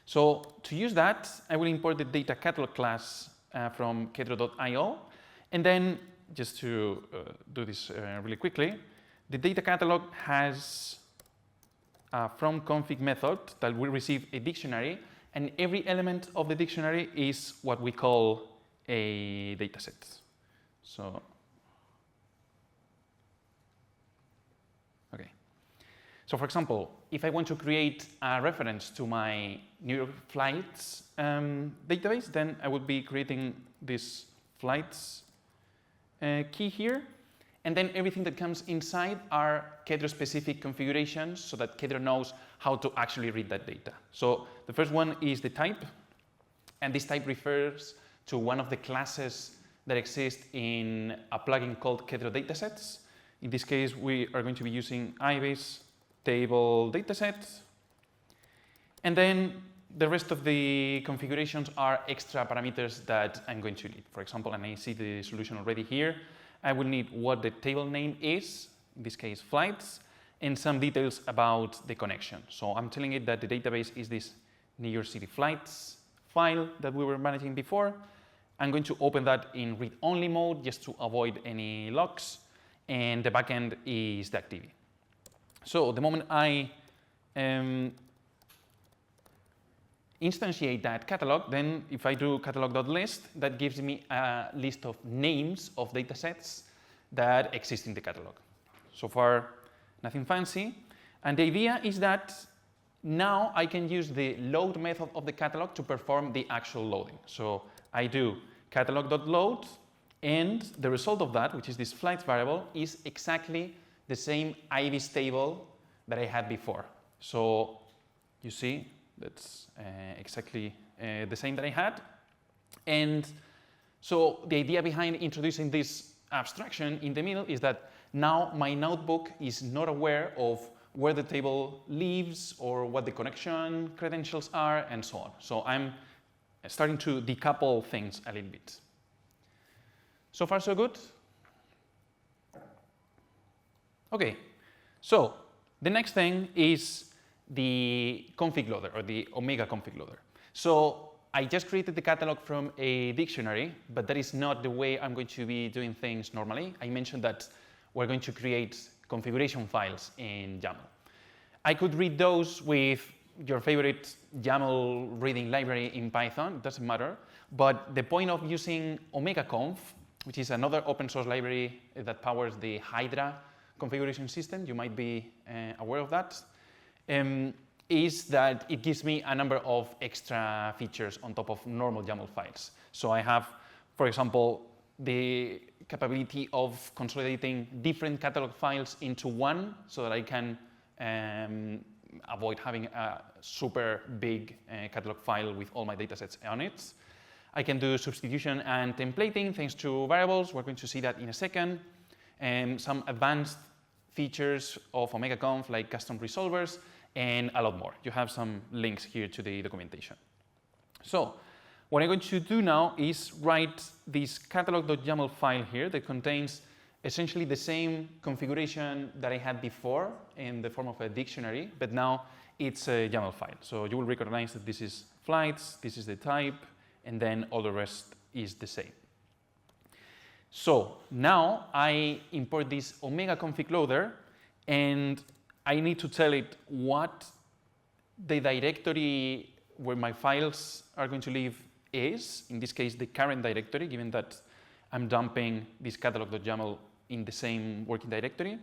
So to use that, I will import the data catalog class from kedro.io, and then just to do this really quickly, the data catalog has a from config method that will receive a dictionary, and every element of the dictionary is what we call a dataset. So, okay. So for example, if I want to create a reference to my New York flights database, then I would be creating this flights key here. And then everything that comes inside are Kedro-specific configurations so that Kedro knows how to actually read that data. So the first one is the type. And this type refers to one of the classes that exist in a plugin called Kedro Datasets. In this case, we are going to be using Ibis table dataset. And then the rest of the configurations are extra parameters that I'm going to need. For example, and I see the solution already here, I will need what the table name is, in this case flights, and some details about the connection. So I'm telling it that the database is this New York City flights file that we were managing before. I'm going to open that in read-only mode just to avoid any locks, and the backend is DuckDB. So the moment I instantiate that catalog, then if I do catalog.list, that gives me a list of names of datasets that exist in the catalog. So far, nothing fancy. And the idea is that now I can use the load method of the catalog to perform the actual loading. So I do catalog.load, and the result of that, which is this flights variable, is exactly the same Ibis table that I had before. So you see, that's exactly the same that I had. And so the idea behind introducing this abstraction in the middle is that now my notebook is not aware of where the table lives or what the connection credentials are and so on. So I'm starting to decouple things a little bit. So far, so good? Okay, so the next thing is the config loader, or the Omega config loader. So I just created the catalog from a dictionary, but that is not the way I'm going to be doing things normally. I mentioned that we're going to create configuration files in YAML. I could read those with your favorite YAML reading library in Python, it doesn't matter. But the point of using OmegaConf, which is another open source library that powers the Hydra configuration system, you might be aware of that, is that it gives me a number of extra features on top of normal YAML files. So I have, for example, the capability of consolidating different catalog files into one so that I can avoid having a super big catalog file with all my datasets on it. I can do substitution and templating thanks to variables. We're going to see that in a second. Some advanced features of OmegaConf like custom resolvers, and a lot more. You have some links here to the documentation. So what I'm going to do now is write this catalog.yaml file here that contains essentially the same configuration that I had before in the form of a dictionary, but now it's a YAML file. So you will recognize that this is flights, this is the type, and then all the rest is the same. So now I import this Omega config loader, and I need to tell it what the directory where my files are going to live is, in this case the current directory, given that I'm dumping this catalog.yaml in the same working directory.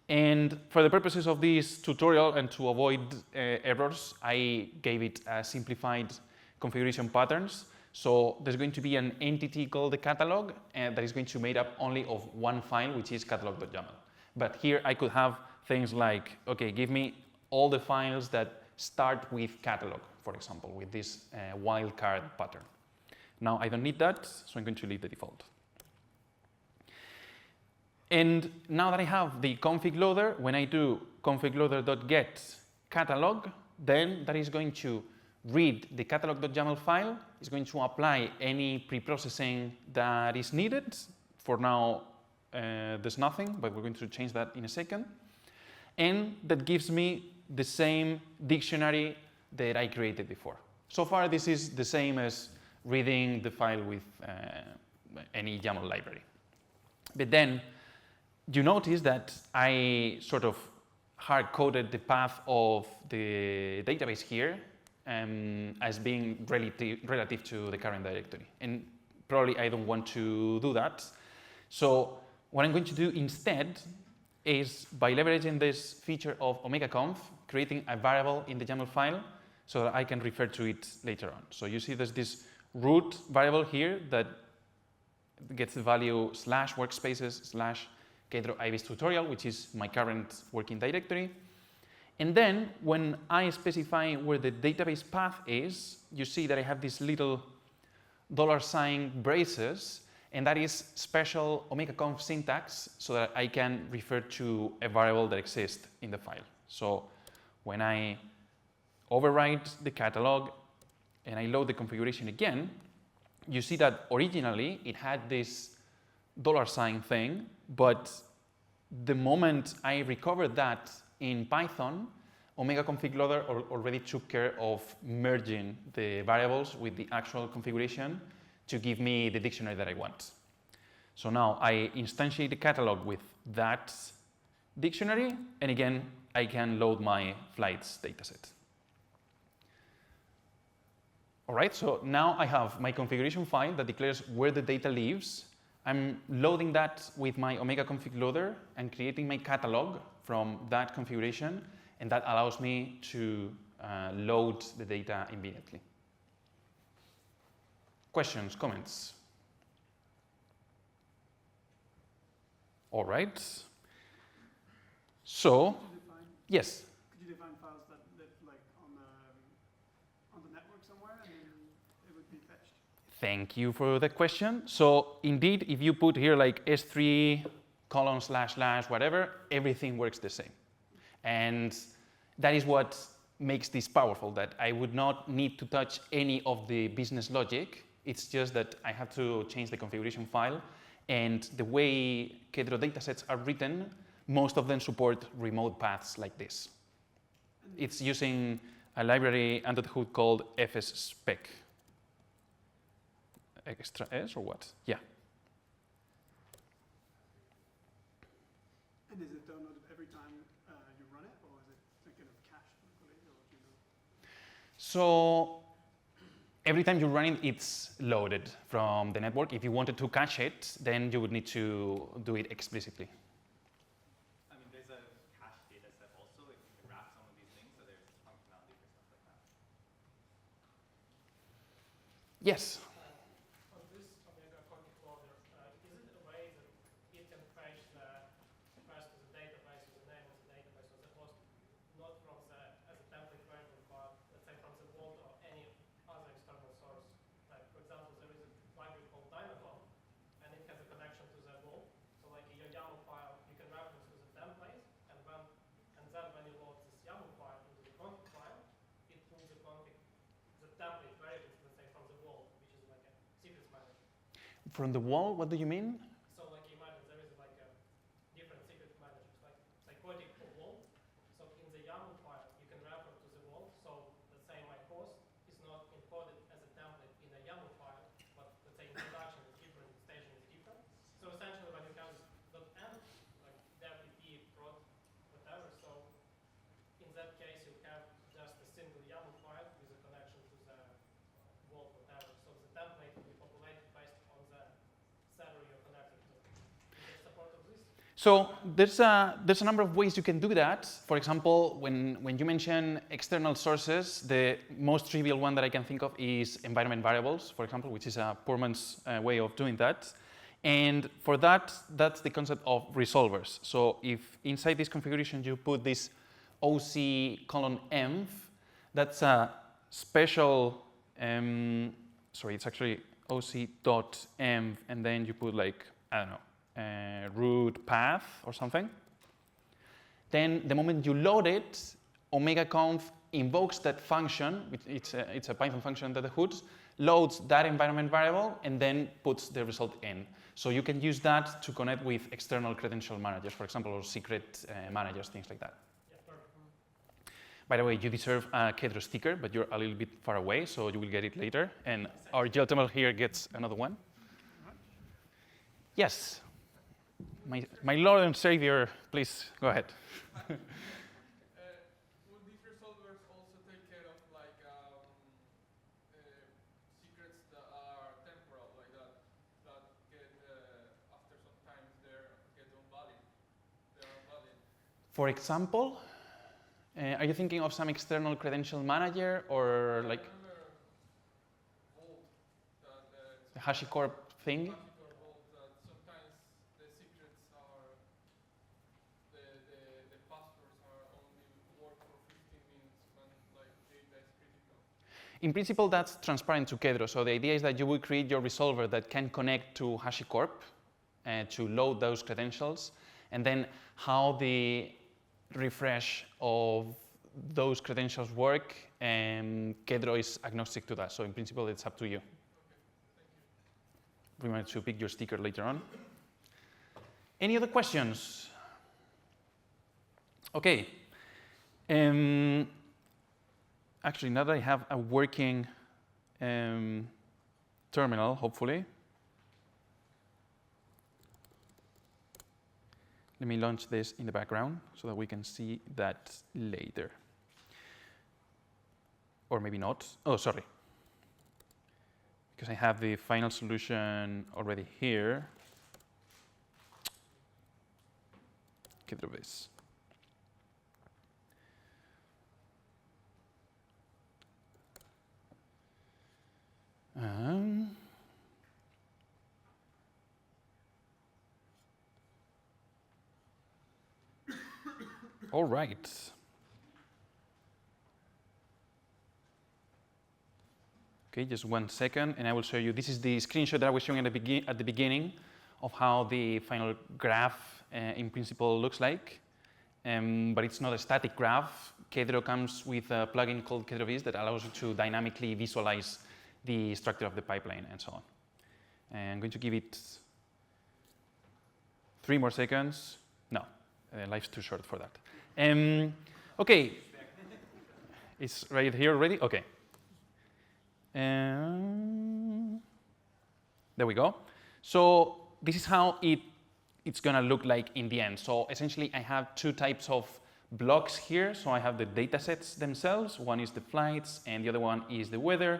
And for the purposes of this tutorial and to avoid errors, I gave it a simplified configuration patterns. So there's going to be an entity called the catalog that is going to be made up only of one file, which is catalog.yaml. But here I could have things like, okay, give me all the files that start with catalog, for example, with this wildcard pattern. Now I don't need that, so I'm going to leave the default. And now that I have the config loader, when I do config loader.get catalog, then that is going to read the catalog.yaml file, is going to apply any pre-processing that is needed. For now, there's nothing, but we're going to change that in a second. And that gives me the same dictionary that I created before. So far, this is the same as reading the file with any YAML library. But then you notice that I sort of hard-coded the path of the database here as being relative to the current directory. And probably I don't want to do that. So what I'm going to do instead is, by leveraging this feature of OmegaConf, creating a variable in the YAML file so that I can refer to it later on. So you see there's this root variable here that gets the value /workspaces/ Kedro Ibis tutorial, which is my current working directory. And then when I specify where the database path is, you see that I have this little $sign braces, and that is special OmegaConf syntax so that I can refer to a variable that exists in the file. So when I overwrite the catalog and I load the configuration again, you see that originally it had this $sign thing, but the moment I recovered that in Python, Omega config loader already took care of merging the variables with the actual configuration to give me the dictionary that I want. So now I instantiate the catalog with that dictionary, and again, I can load my flights dataset. All right, so now I have my configuration file that declares where the data lives. I'm loading that with my Omega config loader and creating my catalog from that configuration, and that allows me to load the data immediately. Questions, comments? All right. So, yes? Could you define files that live like on the network somewhere, and then it would be fetched? Thank you for that question. So indeed, if you put here like S3 : / whatever, everything works the same. And that is what makes this powerful, that I would not need to touch any of the business logic. It's just that I have to change the configuration file. And the way Kedro datasets are written, most of them support remote paths like this. It's using a library under the hood called fsspec. Extra S or what? Yeah. And is it downloaded every time you run it, or is it kind of cached locally, or do you know? So every time you run it, it's loaded from the network. If you wanted to cache it, then you would need to do it explicitly. I mean, there's a cache data set also, if you can wrap some of these things, so there's functionality for stuff like that. Yes? On this Omega config loader, is it a way that it can fetch the request to the database with the name of the database of the host, not from the as a template variable, but let's say from the vault or any other external source? Like, for example, there is a library called Dynacon, and it has a connection to the vault. So like in your YAML file, you can reference to the template, and then when you load this YAML file into the config file, it pulls the config, the template variables, let's say from the vault, which is like a secrets manager. From the wall, what do you mean? So like imagine there is like a different secret managers, like psychotic or vault. So in the YAML file, you can refer to the vault. So let's say my host is not encoded as a template in a YAML file, but let's say introduction is different, staging is different. So there's a number of ways you can do that. For example, when you mention external sources, the most trivial one that I can think of is environment variables, for example, which is a poor man's way of doing that. And for that, that's the concept of resolvers. So if inside this configuration you put this OC:env, that's a special, sorry, it's actually OC.env, and then you put like, I don't know, root path or something. Then the moment you load it, OmegaConf invokes that function, it's a Python function that hoods, loads that environment variable, and then puts the result in. So you can use that to connect with external credential managers, for example, or secret managers, things like that. Yeah, perfect. By the way, you deserve a Kedro sticker, but you're a little bit far away, so you will get it later. And our gentleman here gets another one. Yes. My Lord and Savior, please go ahead. Would these resolvers also take care of like secrets that are temporal, like that get after some time get invalid? They're invalid. For example, are you thinking of some external credential manager or like Vault, the HashiCorp thing? Vault, that sometimes the secrets are the passwords are only work for 15 minutes when like data is critical. In principle, that's transparent to Kedro. So the idea is that you will create your resolver that can connect to HashiCorp to load those credentials, and then how the refresh of those credentials work, and Kedro is agnostic to that. So in principle, it's up to you. Remember to pick your sticker later on. Any other questions? Okay. Actually, now that I have a working terminal, hopefully, let me launch this in the background so that we can see that later. Or maybe not. Oh, sorry. Because I have the final solution already here. Kedro Ibis. All right. Okay, just 1 second, and I will show you. This is the screenshot that I was showing at the beginning of how the final graph in principle looks like. But it's not a static graph. Kedro comes with a plugin called Kedro Ibis that allows you to dynamically visualize the structure of the pipeline and so on. And I'm going to give it 3 more seconds. No, life's too short for that. Okay, it's right here already? Okay. There we go. So this is how it's going to look like in the end. So essentially, I have 2 types of blocks here. So I have the datasets themselves. One is the flights, and the other one is the weather.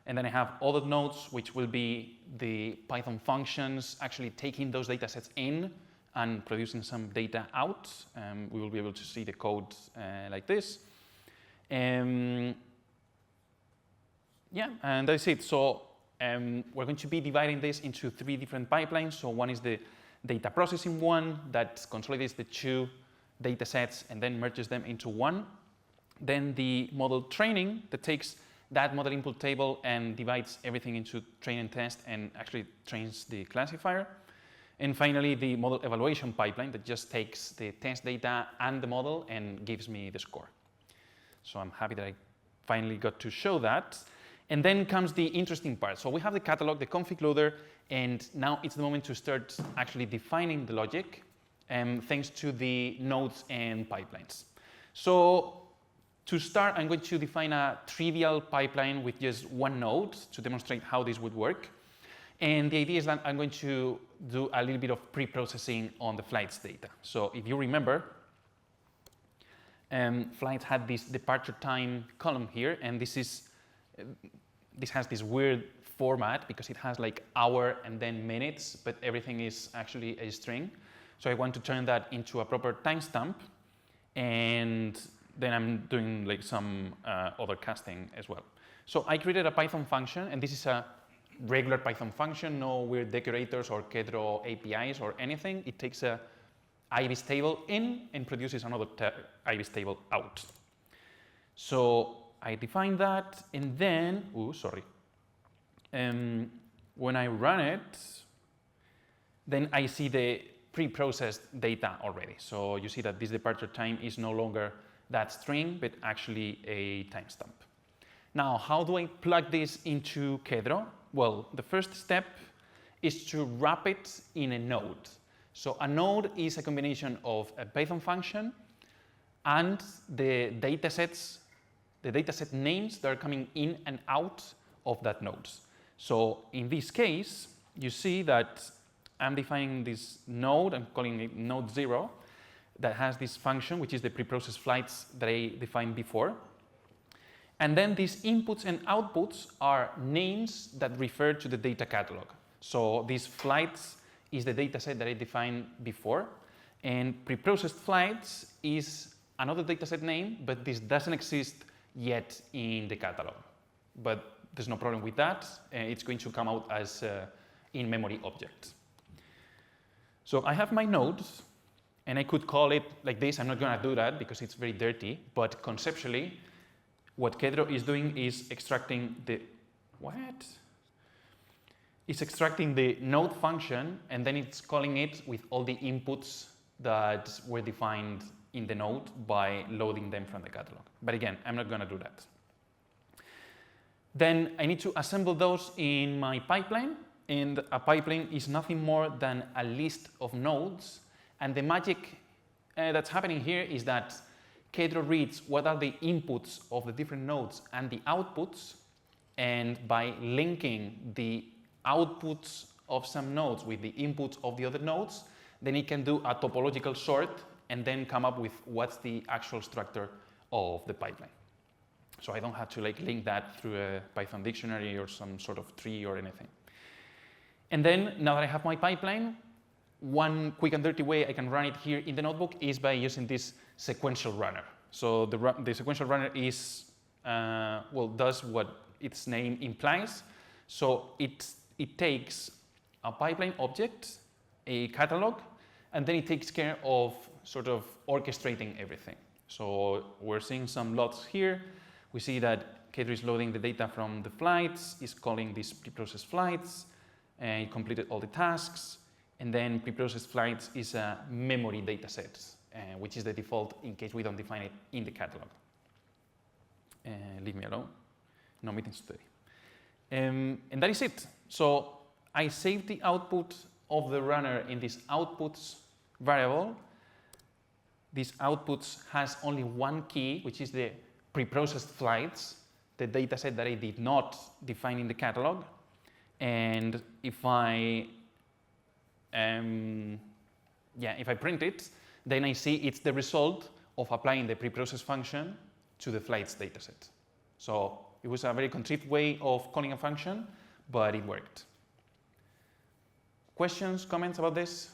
And then I have other nodes, which will be the Python functions actually taking those datasets in and producing some data out. We will be able to see the code like this. Yeah, and that's it. So we're going to be dividing this into 3 different pipelines. So one is the data processing one that consolidates the 2 data sets and then merges them into one. Then the model training that takes that model input table and divides everything into train and test and actually trains the classifier. And finally, the model evaluation pipeline that just takes the test data and the model and gives me the score. So I'm happy that I finally got to show that. And then comes the interesting part. So we have the catalog, the config loader, and now it's the moment to start actually defining the logic thanks to the nodes and pipelines. So to start, I'm going to define a trivial pipeline with just 1 node to demonstrate how this would work. And the idea is that I'm going to do a little bit of pre-processing on the flights data. So if you remember, flights had this departure time column here, and this has this weird format because it has like hour and then minutes, but everything is actually a string. So I want to turn that into a proper timestamp, and then I'm doing like some other casting as well. So I created a Python function, and this is a regular Python function, no weird decorators or Kedro APIs or anything. It takes a Ibis table in and produces another Ibis table out. So I define that, and then, when I run it, then I see the pre-processed data already. So you see that this departure time is no longer that string, but actually a timestamp. Now, how do I plug this into Kedro? Well, the first step is to wrap it in a node. So a node is a combination of a Python function and the dataset names that are coming in and out of that node. So in this case, you see that I'm defining this node, I'm calling it node 0, that has this function, which is the preprocessed flights that I defined before. And then these inputs and outputs are names that refer to the data catalog. So these flights is the dataset that I defined before, and preprocessed flights is another dataset name, but this doesn't exist yet in the catalog. But there's no problem with that. It's going to come out as in-memory object. So I have my nodes, and I could call it like this. I'm not going to do that because it's very dirty, but conceptually, what Kedro is doing is extracting the, It's extracting the node function, and then it's calling it with all the inputs that were defined in the node by loading them from the catalog. But again, I'm not going to do that. Then I need to assemble those in my pipeline, and a pipeline is nothing more than a list of nodes. And the magic that's happening here is that Kedro reads what are the inputs of the different nodes and the outputs, and by linking the outputs of some nodes with the inputs of the other nodes, then it can do a topological sort and then come up with what's the actual structure of the pipeline. So I don't have to like link that through a Python dictionary or some sort of tree or anything. And then now that I have my pipeline, one quick and dirty way I can run it here in the notebook is by using this sequential runner. So the sequential runner is, does what its name implies. So it takes a pipeline object, a catalog, and then it takes care of sort of orchestrating everything. So we're seeing some lots here. We see that Kedro is loading the data from the flights, is calling these preprocessed flights, and it completed all the tasks. And then preprocessed flights is a memory dataset, which is the default in case we don't define it in the catalog. Leave me alone. No meetings today. And that is it. So I save the output of the runner in this outputs variable. This outputs has only one key, which is the preprocessed flights, the dataset that I did not define in the catalog. And if I print it, then I see it's the result of applying the preprocessed function to the flights dataset. So it was a very contrived way of calling a function, but it worked. Questions, comments about this?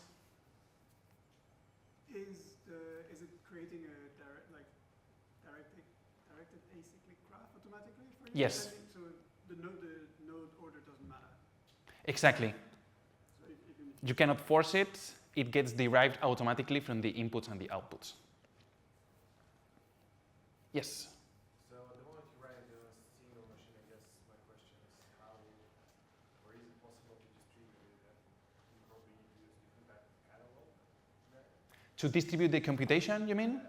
Is it creating a directed acyclic graph automatically for you? Yes. So the node order doesn't matter. Exactly. So you cannot force it. It gets derived automatically from the inputs and the outputs. Yes? So at the moment you run into a single machine, I guess my question is how, or is it possible to distribute it? You probably need to use different type of catalog there. To distribute the computation, you mean?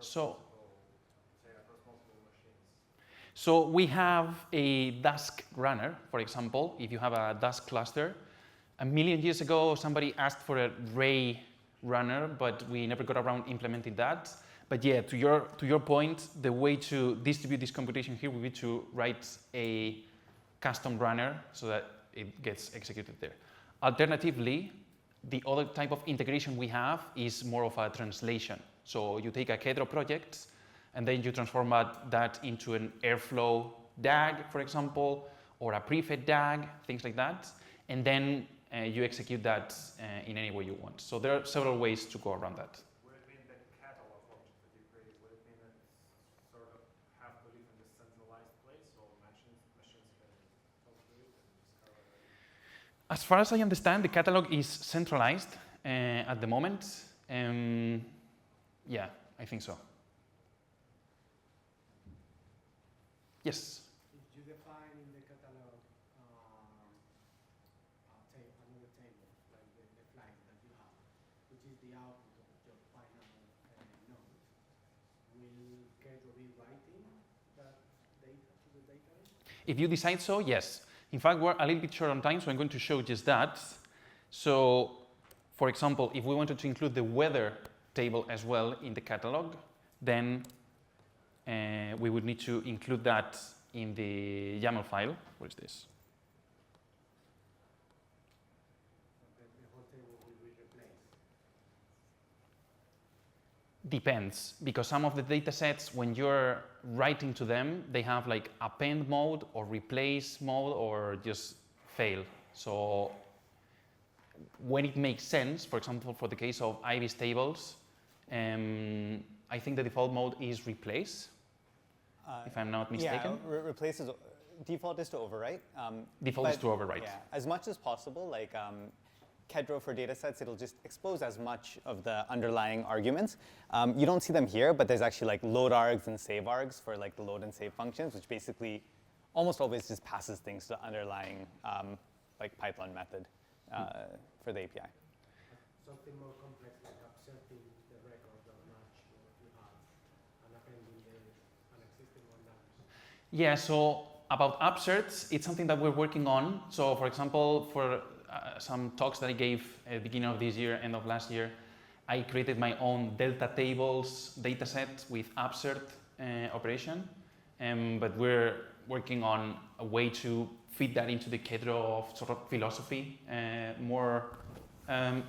So, say across multiple machines. So we have a Dask runner, for example. If you have a Dask cluster, 1 million years ago, somebody asked for a Ray runner, but we never got around implementing that. But yeah, to your point, the way to distribute this computation here would be to write a custom runner so that it gets executed there. Alternatively, the other type of integration we have is more of a translation. So you take a Kedro project, and then you transform that into an Airflow DAG, for example, or a prefed DAG, things like that. And then you execute that in any way you want. So there are several ways to go around that. Would it mean that catalog object that you create, would it mean that sort of have to live in this centralized place, so machines can talk to it and discover it? As far as I understand, the catalog is centralized at the moment. Yeah, I think so. Yes? If you define in the catalog another table, like the flag that you have, which is the output of your final node, will Kedro be writing that data to the database? If you decide so, yes. In fact, we're a little bit short on time, so I'm going to show just that. So, for example, if we wanted to include the weather table as well in the catalog, then we would need to include that in the YAML file. What is this? The whole table will be replaced. Depends, because some of the data sets, when you're writing to them, they have like append mode or replace mode or just fail. So when it makes sense, for example, for the case of Ibis tables, I think the default mode is replace, if I'm not mistaken. Yeah, replace is, default is to overwrite. Default is to overwrite. Yeah, as much as possible, like Kedro for datasets, it'll just expose as much of the underlying arguments. You don't see them here, but there's actually like load args and save args for like the load and save functions, which basically almost always just passes things to the underlying like Python method for the API. Something more complex like accepting the record or match what you have and appending an existing one down. Yeah, so about upserts, it's something that we're working on. So for example, for some talks that I gave at the beginning of this year, end of last year, I created my own Delta tables dataset with upsert operation. But we're working on a way to fit that into the Kedro sort of philosophy more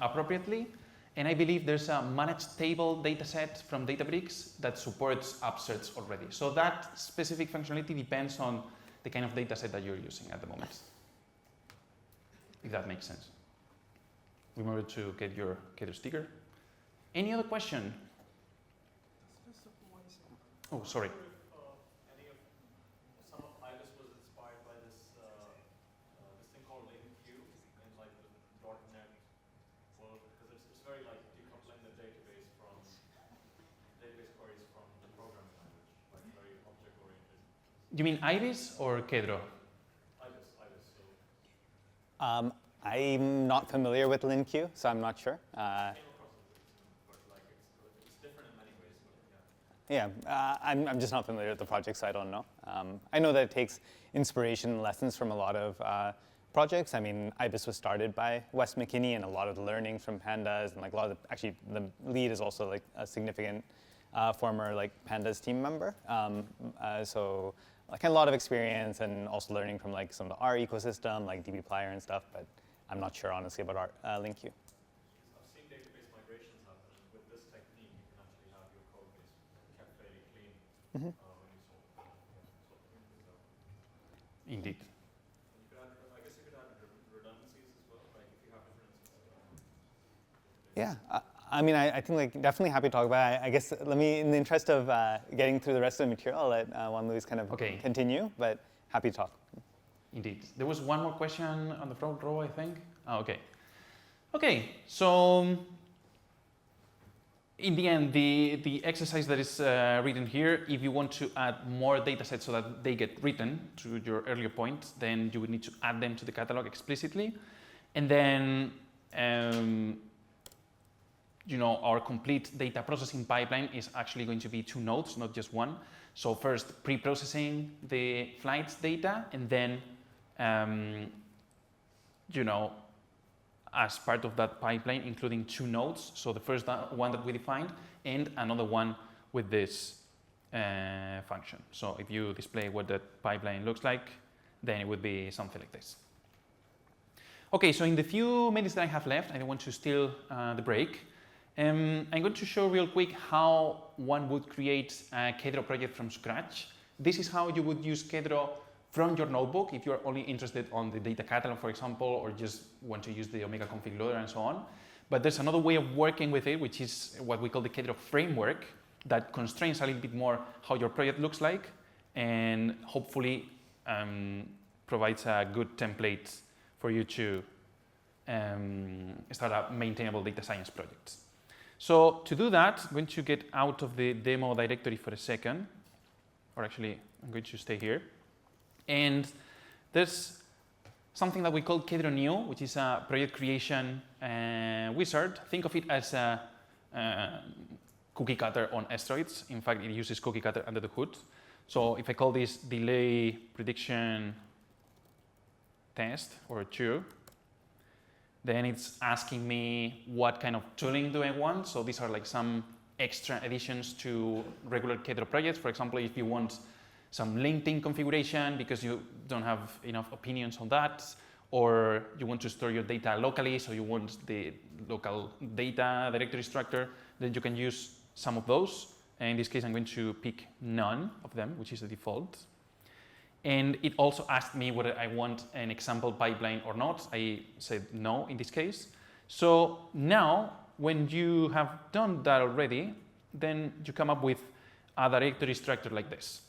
appropriately. And I believe there's a managed table dataset from Databricks that supports upserts already. So that specific functionality depends on the kind of dataset that you're using at the moment, if that makes sense. Remember to get your sticker. Any other question? Oh, sorry. Some of Ibis was inspired by this thing called LinQ in like the .NET world, because it's very like decoupling the database queries from the programming language, like very object oriented. You mean Ibis or Kedro? Ibis. So. I'm not familiar with LinQ, so I'm not sure. I came across it, but like it's different in many ways. But yeah. I'm just not familiar with the project, so I don't know. I know that it takes inspiration and lessons from a lot of projects. I mean, Ibis was started by Wes McKinney, and a lot of the learnings from Pandas, and like a lot of actually the lead is also like a significant former like Pandas team member. So like a lot of experience and also learning from like some of the R ecosystem, like dbplyr and stuff. But I'm not sure honestly about LinQ. I've seen database migrations happen, and with this technique, you can actually have your code base kept fairly clean when you sort things out. Indeed. And you could add, I guess you could add redundancies as well, like if you have different instances. Yeah, I mean, I think like definitely happy to talk about it. I guess let me, in the interest of getting through the rest of the material, I'll let Juan Luis kind of continue, but happy to talk. Indeed. There was one more question on the front row, I think. Oh, okay. Okay, so in the end, the exercise that is written here, if you want to add more data sets so that they get written, to your earlier point, then you would need to add them to the catalog explicitly. And then, you know, our complete data processing pipeline is actually going to be 2 nodes, not just one. So first, pre-processing the flights data, and then, you know, as part of that pipeline, including 2 nodes. So the first one that we defined, and another one with this function. So if you display what that pipeline looks like, then it would be something like this. Okay, so in the few minutes that I have left, I don't want to steal the break. I'm going to show real quick how one would create a Kedro project from scratch. This is how you would use Kedro from your notebook if you're only interested on the data catalog, for example, or just want to use the Omega config loader and so on. But there's another way of working with it, which is what we call the Kedro framework, that constrains a little bit more how your project looks like, and hopefully provides a good template for you to start a maintainable data science project. So to do that, I'm going to get out of the demo directory for a second, or actually I'm going to stay here. And there's something that we call Kedro New, which is a project creation wizard. Think of it as a cookie cutter on steroids. In fact, it uses cookie cutter under the hood. So if I call this delay prediction test or true, then it's asking me what kind of tooling do I want. So these are like some extra additions to regular Kedro projects. For example, if you want some LinkedIn configuration because you don't have enough opinions on that, or you want to store your data locally, so you want the local data directory structure, then you can use some of those. And in this case, I'm going to pick none of them, which is the default. And it also asked me whether I want an example pipeline or not. I said no in this case. So now, when you have done that already, then you come up with a directory structure like this.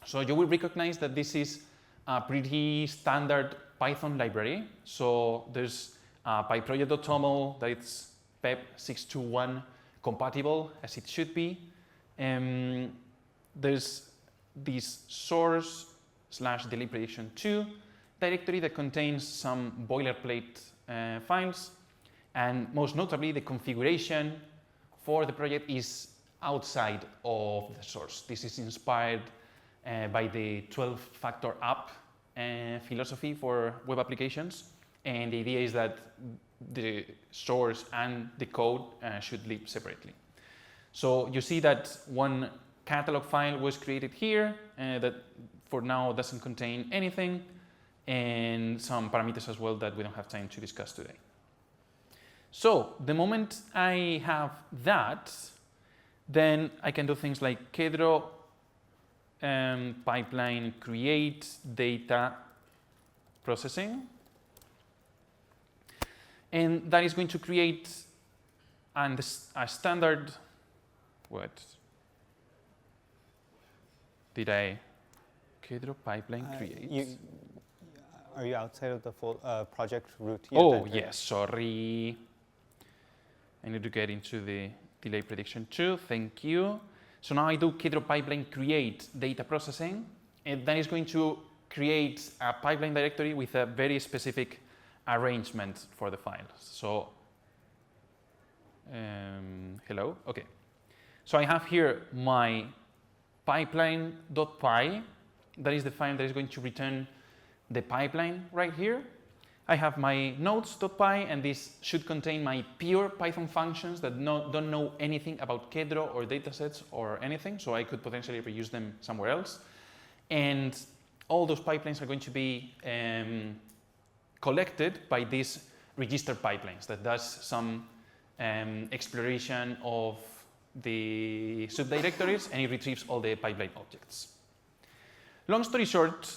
So you will recognize that this is a pretty standard Python library. So there's pyproject.toml that it's PEP 621 compatible as it should be. There's this source/delay prediction 2 directory that contains some boilerplate files. And most notably, the configuration for the project is outside of the source. This is inspired by the 12-factor app philosophy for web applications. And the idea is that the source and the code should live separately. So you see that one catalog file was created here that for now doesn't contain anything, and some parameters as well that we don't have time to discuss today. So the moment I have that, then I can do things like Kedro pipeline create data processing. And that is going to create a standard, what did I, Kedro pipeline create? Are you outside of the full project root? Oh, yes, sorry. I need to get into the delay prediction 2, thank you. So now I do Kedro pipeline create data processing, and that is going to create a pipeline directory with a very specific arrangement for the files. So, hello, okay. So I have here my pipeline.py. That is the file that is going to return the pipeline right here. I have my nodes.py, and this should contain my pure Python functions that don't know anything about Kedro or datasets or anything, so I could potentially reuse them somewhere else. And all those pipelines are going to be collected by these register pipelines that does some exploration of the subdirectories, and it retrieves all the pipeline objects. Long story short,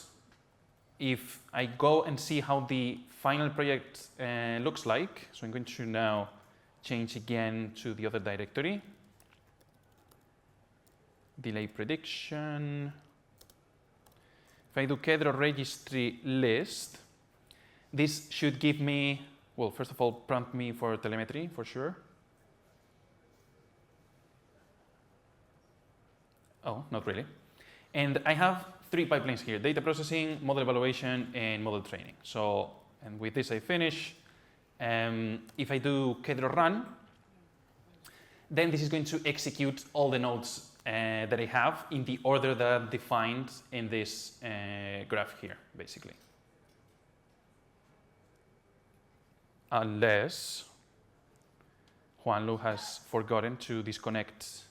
if I go and see how the final project looks like, so I'm going to now change again to the other directory, delay prediction. If I do Kedro registry list, this should give me, well, first of all, prompt me for telemetry for sure. Oh, not really. And I have 3 pipelines here: data processing, model evaluation, and model training. So, and with this I finish. If I do Kedro run, then this is going to execute all the nodes that I have in the order that are defined in this graph here, basically. Unless Juanlu has forgotten to disconnect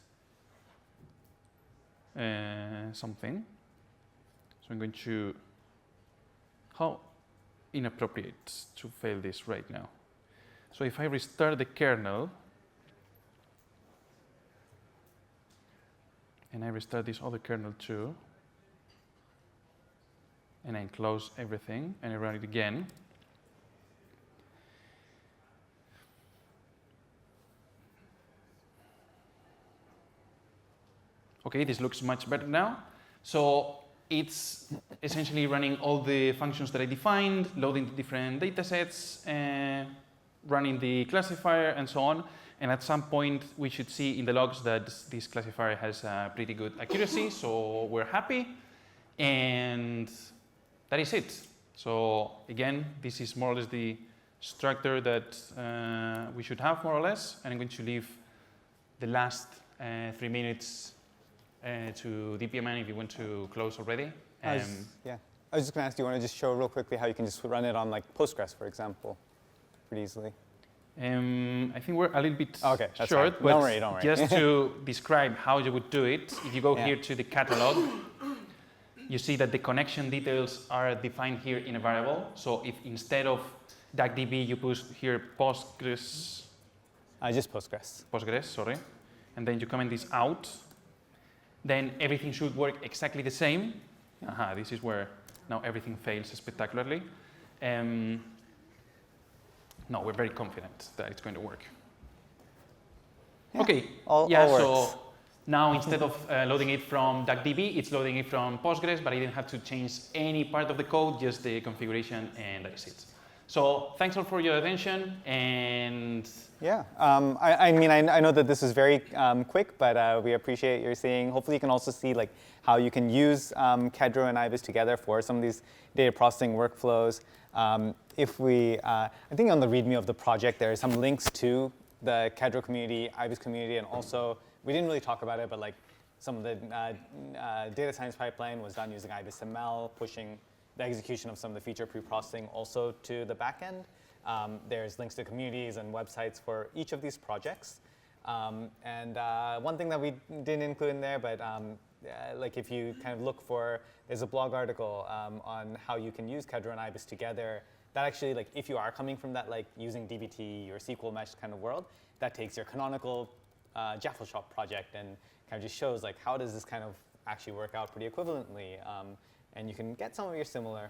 something. So I'm going to, how inappropriate to fail this right now. So if I restart the kernel, and I restart this other kernel too, and I close everything, and I run it again. Okay, this looks much better now. So it's essentially running all the functions that I defined, loading the different data sets, running the classifier, and so on. And at some point, we should see in the logs that this classifier has a pretty good accuracy, so we're happy. And that is it. So again, this is more or less the structure that we should have, more or less. And I'm going to leave the last 3 minutes to DPMN if you want to close already. I was just going to ask, do you want to just show real quickly how you can just run it on like Postgres, for example, pretty easily? I think we're a little bit okay, that's short, fine. but Don't worry. just to describe how you would do it, if you go here to the catalog, you see that the connection details are defined here in a variable. So if instead of DACDB you push here Postgres, just Postgres, sorry, and then you comment this out, then everything should work exactly the same. This is where now everything fails spectacularly. No, we're very confident that it's going to work. Okay, all so works. now instead of loading it from DACDB, it's loading it from Postgres, but I didn't have to change any part of the code, just the configuration, and that is it. So thanks all for your attention, and yeah, I mean, I know that this is very quick, but we appreciate your seeing. Hopefully you can also see like how you can use Kedro and Ibis together for some of these data processing workflows. I think on the README of the project, there are some links to the Kedro community, Ibis community, and also, we didn't really talk about it, but like some of the data science pipeline was done using IBIS-ML, pushing the execution of some of the feature pre-processing also to the backend. There's links to communities and websites for each of these projects. And one thing that we didn't include in there, but like if you kind of look for, there's a blog article on how you can use Kedro and Ibis together. That actually, like if you are coming from that like using DBT or SQL mesh kind of world, that takes your canonical Jaffle Shop project and kind of just shows like how does this kind of actually work out pretty equivalently. And you can get some of your similar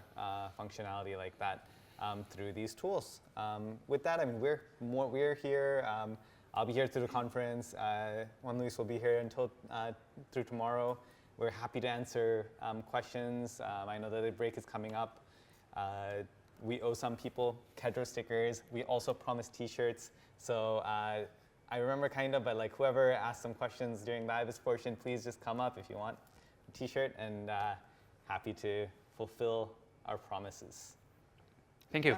functionality like that through these tools. With that, I mean, we're here. I'll be here through the conference. Juan Luis will be here until through tomorrow. We're happy to answer questions. I know that the break is coming up. We owe some people Kedro stickers. We also promised T-shirts. So I remember kind of, but like whoever asked some questions during the Ibis portion, please just come up if you want a T-shirt, and happy to fulfill our promises. Thank you.